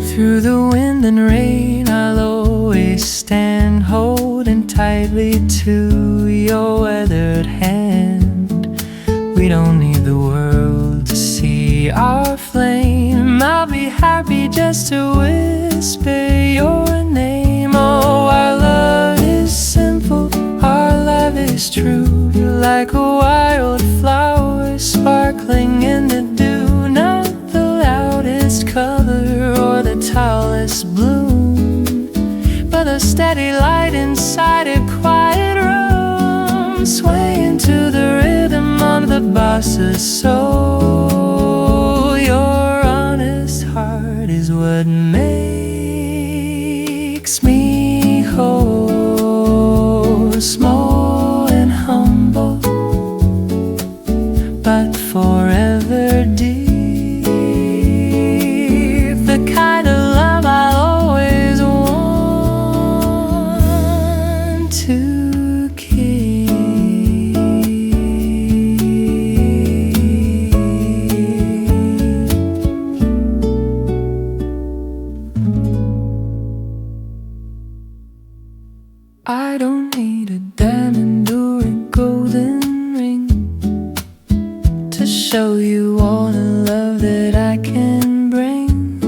Through the wind and rain, I'll always stand holding tightly to your weathered hand. We don't need the world to see our flame. I'll be happy just to whisper your name. Oh, our love is simple, our love is true, like a wildflower sparkling in the dew. Not the loudest color or the tallest bloom, but a steady light inside a quiet room, swaying to the rhythm of the bossa soul. Your honest heart is what makes me whole. small and humble, but forever deep. The kind of love I'll always want to keep. I don't need a diamond or a golden ring to show you all the love that I can bring.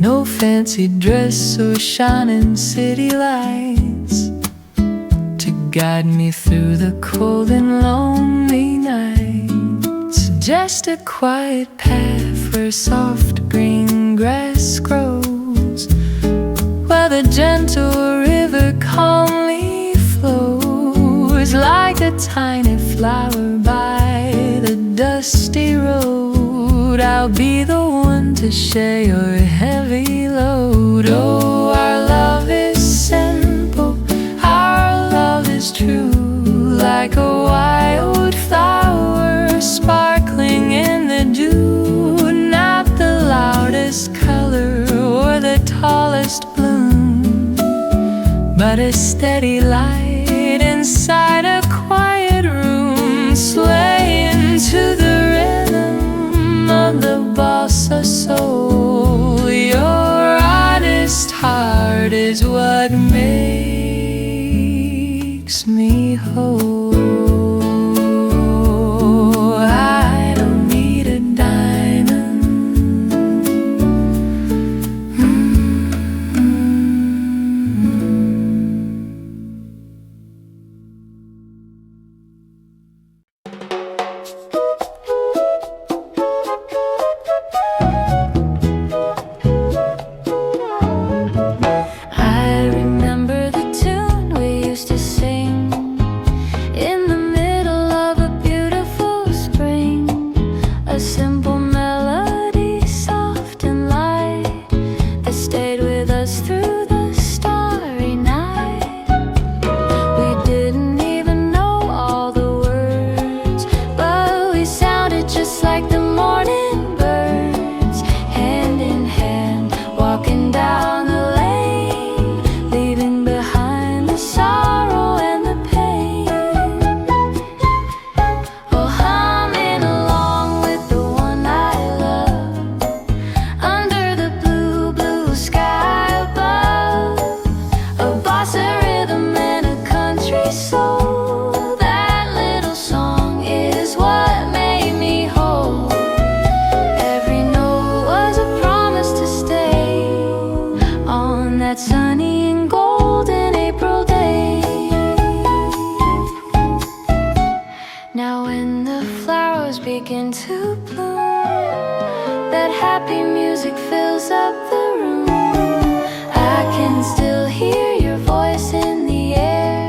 No fancy dress or shining city lights to guide me through the cold and lonely nights. Just a quiet path where soft green grass grows, where the gentle river calmly flows like a tiny flower by the dusty road. I'll be the one to share your heavy load. Oh, our love is simple, our love is true, like a wildflower sparkling in the dew. Not the loudest color or the tallest bloom, but a steady light inside a quiet room, swaying to the rhythm of the bossa soul. Your honest heart is what makes me whole. I don't need a diamond. I remember the tune we used to sing in the middle of a beautiful spring. A simple melody, soft and light, that stayed with us through the starry night. We didn't even know all the words, but we sounded just like the morning birds, hand in hand, walking down the lane, leaving behind the sorrow and the pain. Oh, humming along with the one I love, under the blue, blue sky above. A bossa rhythm and a country soul. That little song is what made me whole. Every note was a promise to stay on that sunny and golden April day. Now when the flowers begin to bloom, that happy music fills up the room. I can still hear your voice in the air,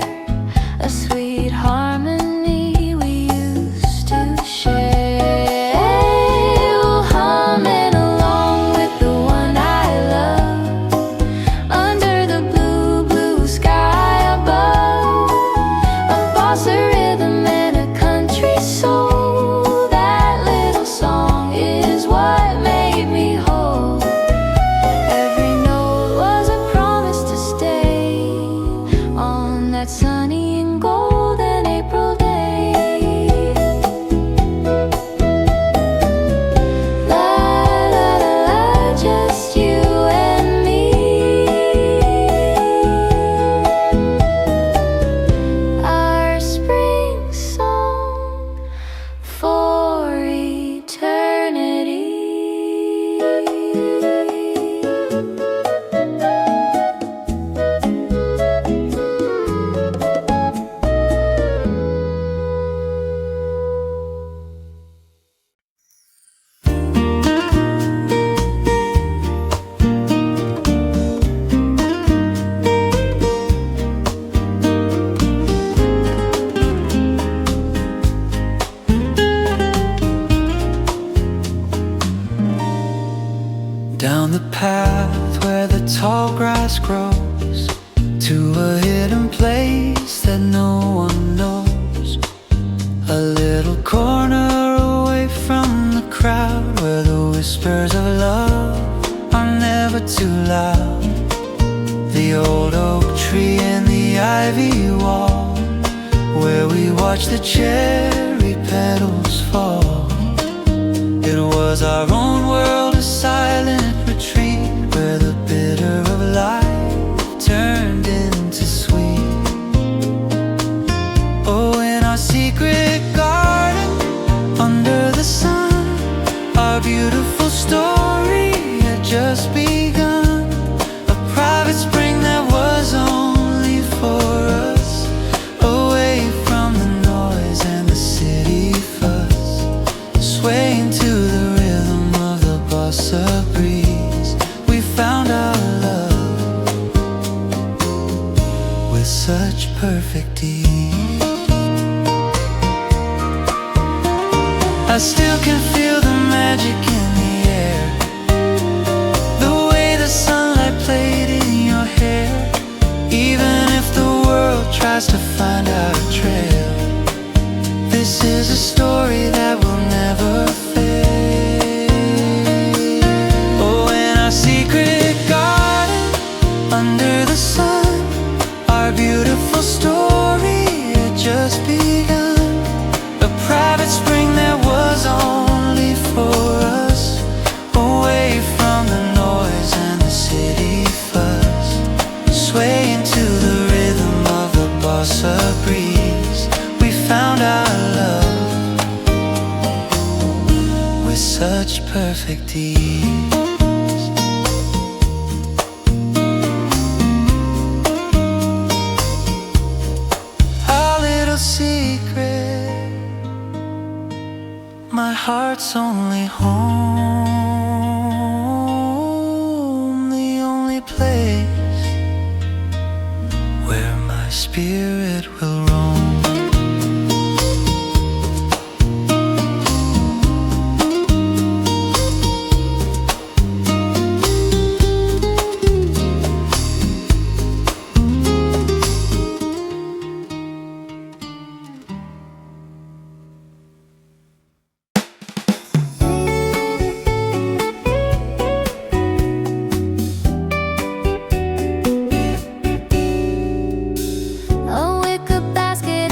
a sweet harmony we used to share. Oh, humming along with the one I love, under the blue, blue sky above. A bossa rhythm and a country soul. That little song is what made me whole. whispers of love are never too loud. The old oak tree and the ivy wall, where we watched the cherry petals fall. It was our own world, a silent retreat, where the bitter of life turned into sweet. Oh, in our secret garden, under the sun, our beautiful story had just begun. A private spring that was only for us, away from the noise and the city fuss, swaying to the rhythm of the bossa breeze. We found our love with such perfect ease. I still can feel the magic in the air, the way the sunlight played in your hair. Even if the world tries to find our trail, this is a story that will never fade. Oh, in our secret garden, under the sun, our beautiful story had just begun. A private spring that was only for us, away from the noise and the city fuss, swaying to the rhythm of the bossa breeze. We found our love with such perfect ease. Our little secret, my heart's only home, the only place where my spirit will roam. A wicker basket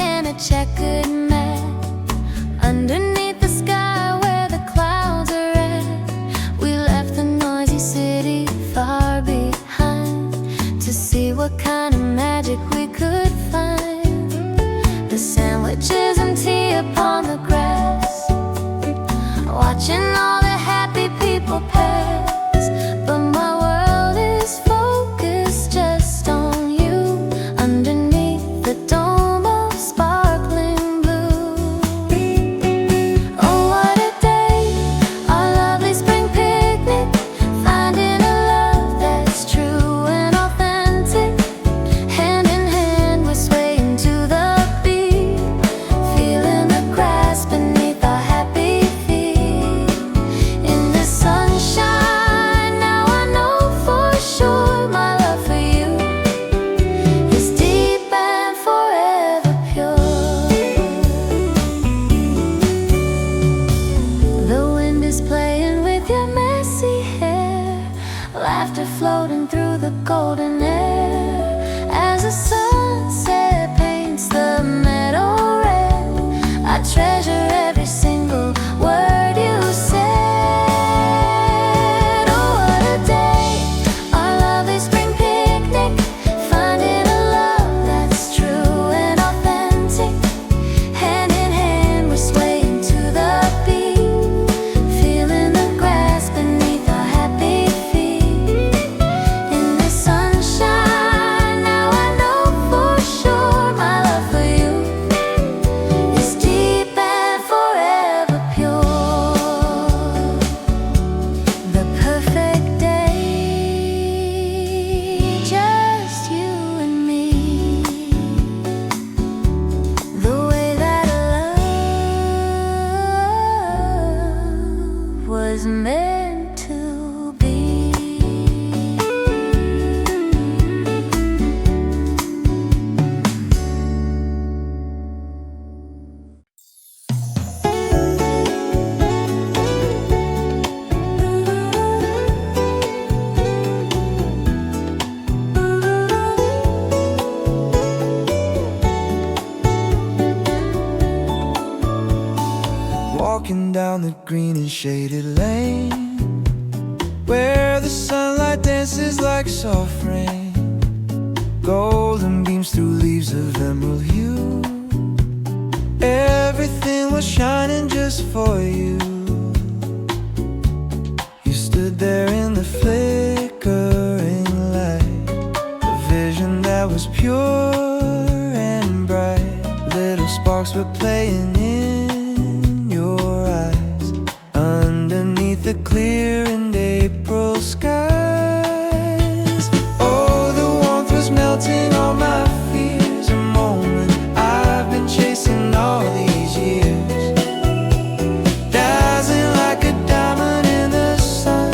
walnut green and shaded lane, where the sunlight dances like soft rain, golden beams through leaves of emerald hue. Everything was shining just for you. You stood there in the flickering light, a vision that was pure and bright. Little sparks were playing in your eyes underneath the clear and April skies. Oh, the warmth was melting all my fears. A moment I've been chasing all these years, dazzling like a diamond in the sun.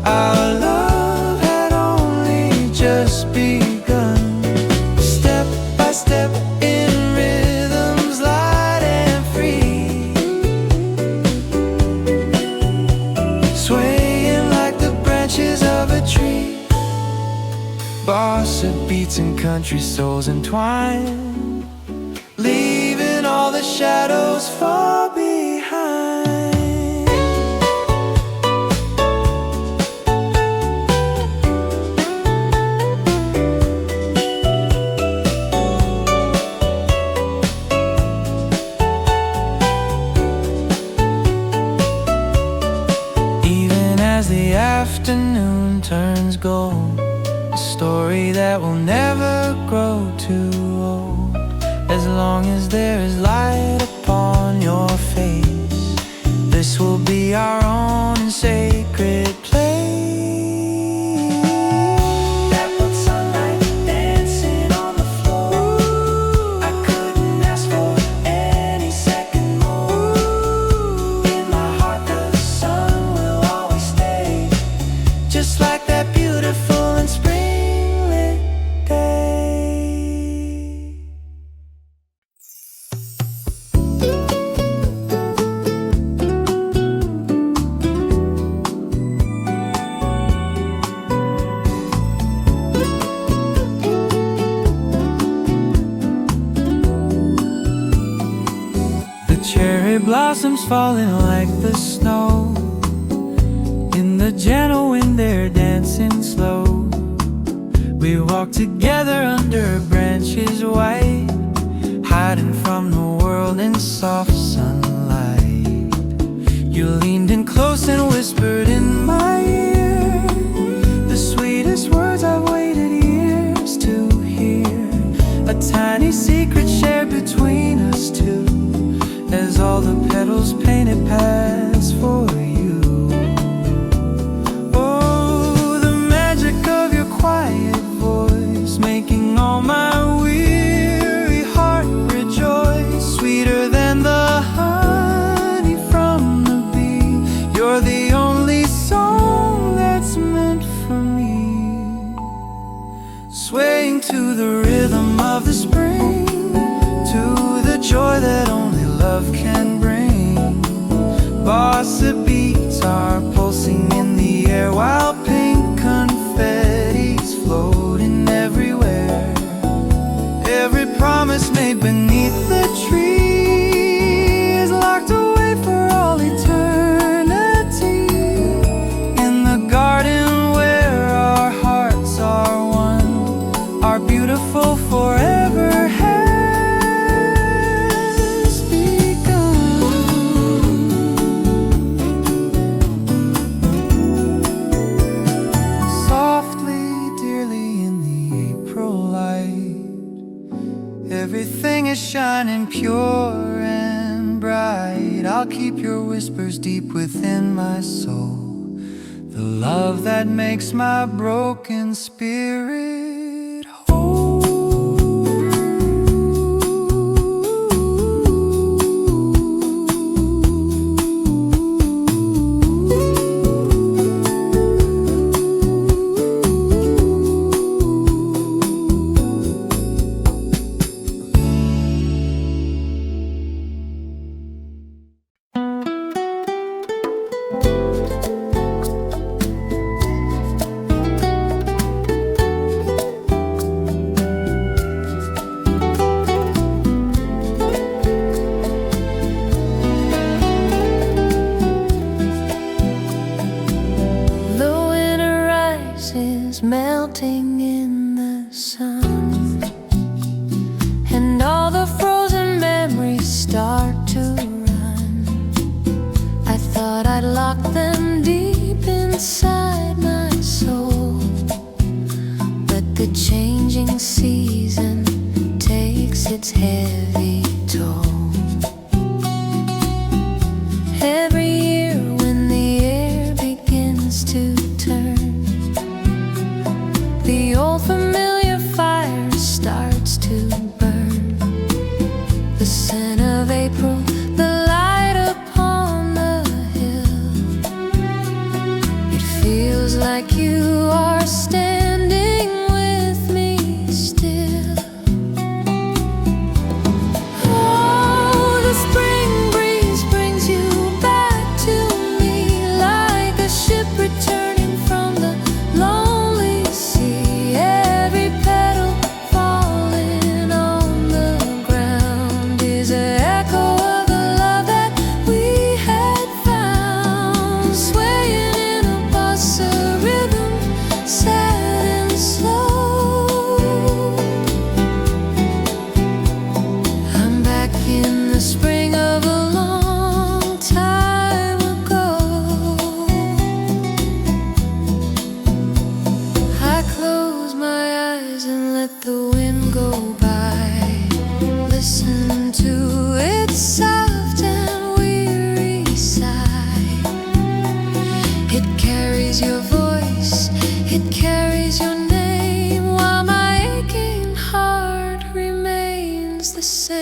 Our love had only just begun, step by step in rhythms light and free, swaying like the branches of a tree. Bossa beats and country souls entwined, leaving all the shadows far behind. Even as the afternoon turns gold, a story that will never grow too old. As long as there is light upon your face, this will be our own and sacred place. Dappled sunlight dancing on the floor, I couldn't ask for any second more. In my heart the sun will always stay, just like that beautiful and spring-lit day. The cherry blossoms falling like the snow, in the gentle wind they're dancing slow. We walk together under branches white, hiding from the world in soft sunlight. You leaned in close and whispered in my ear the sweetest words I've waited years to hear, a tiny secret shared between us two, as all the petals painted paths for you. Oh, the magic of your quiet voice, making all my weary heart rejoice. Sweeter than the honey from the bee, you're the only song that's meant for me. Swaying to the rhythm of the spring, to the joy that only love can bring. Bossa beats are pulsing in the air, while pink confetti's floating everywhere. Every promise made beneath the tree is locked away for all eternity, in the garden where our hearts are one, our beautiful forever has begun. Softly, dearly in the April light, everything is shining pure and bright. I'll keep your whispers deep within my soul, the love that makes my broken spirit whole. inside my soul. But the changing season takes its heavy toll. Every year when the air begins to turn, the old familiar fire starts to burn. The scent of April, the light upon the hill. It feels like you are standing with me still. Oh, the spring breeze brings you back to me like a ship returning from the lonely sea. Every petal falling on the ground is an echo of the love that we had found. Swaying in a bossa rhythm, sad and slow. I'm back in the spring of a long time ago. I close my eyes and let the wind go by. Listen to its soft and weary sigh. It carries your voice, it carries your name, while my aching heart remains the same.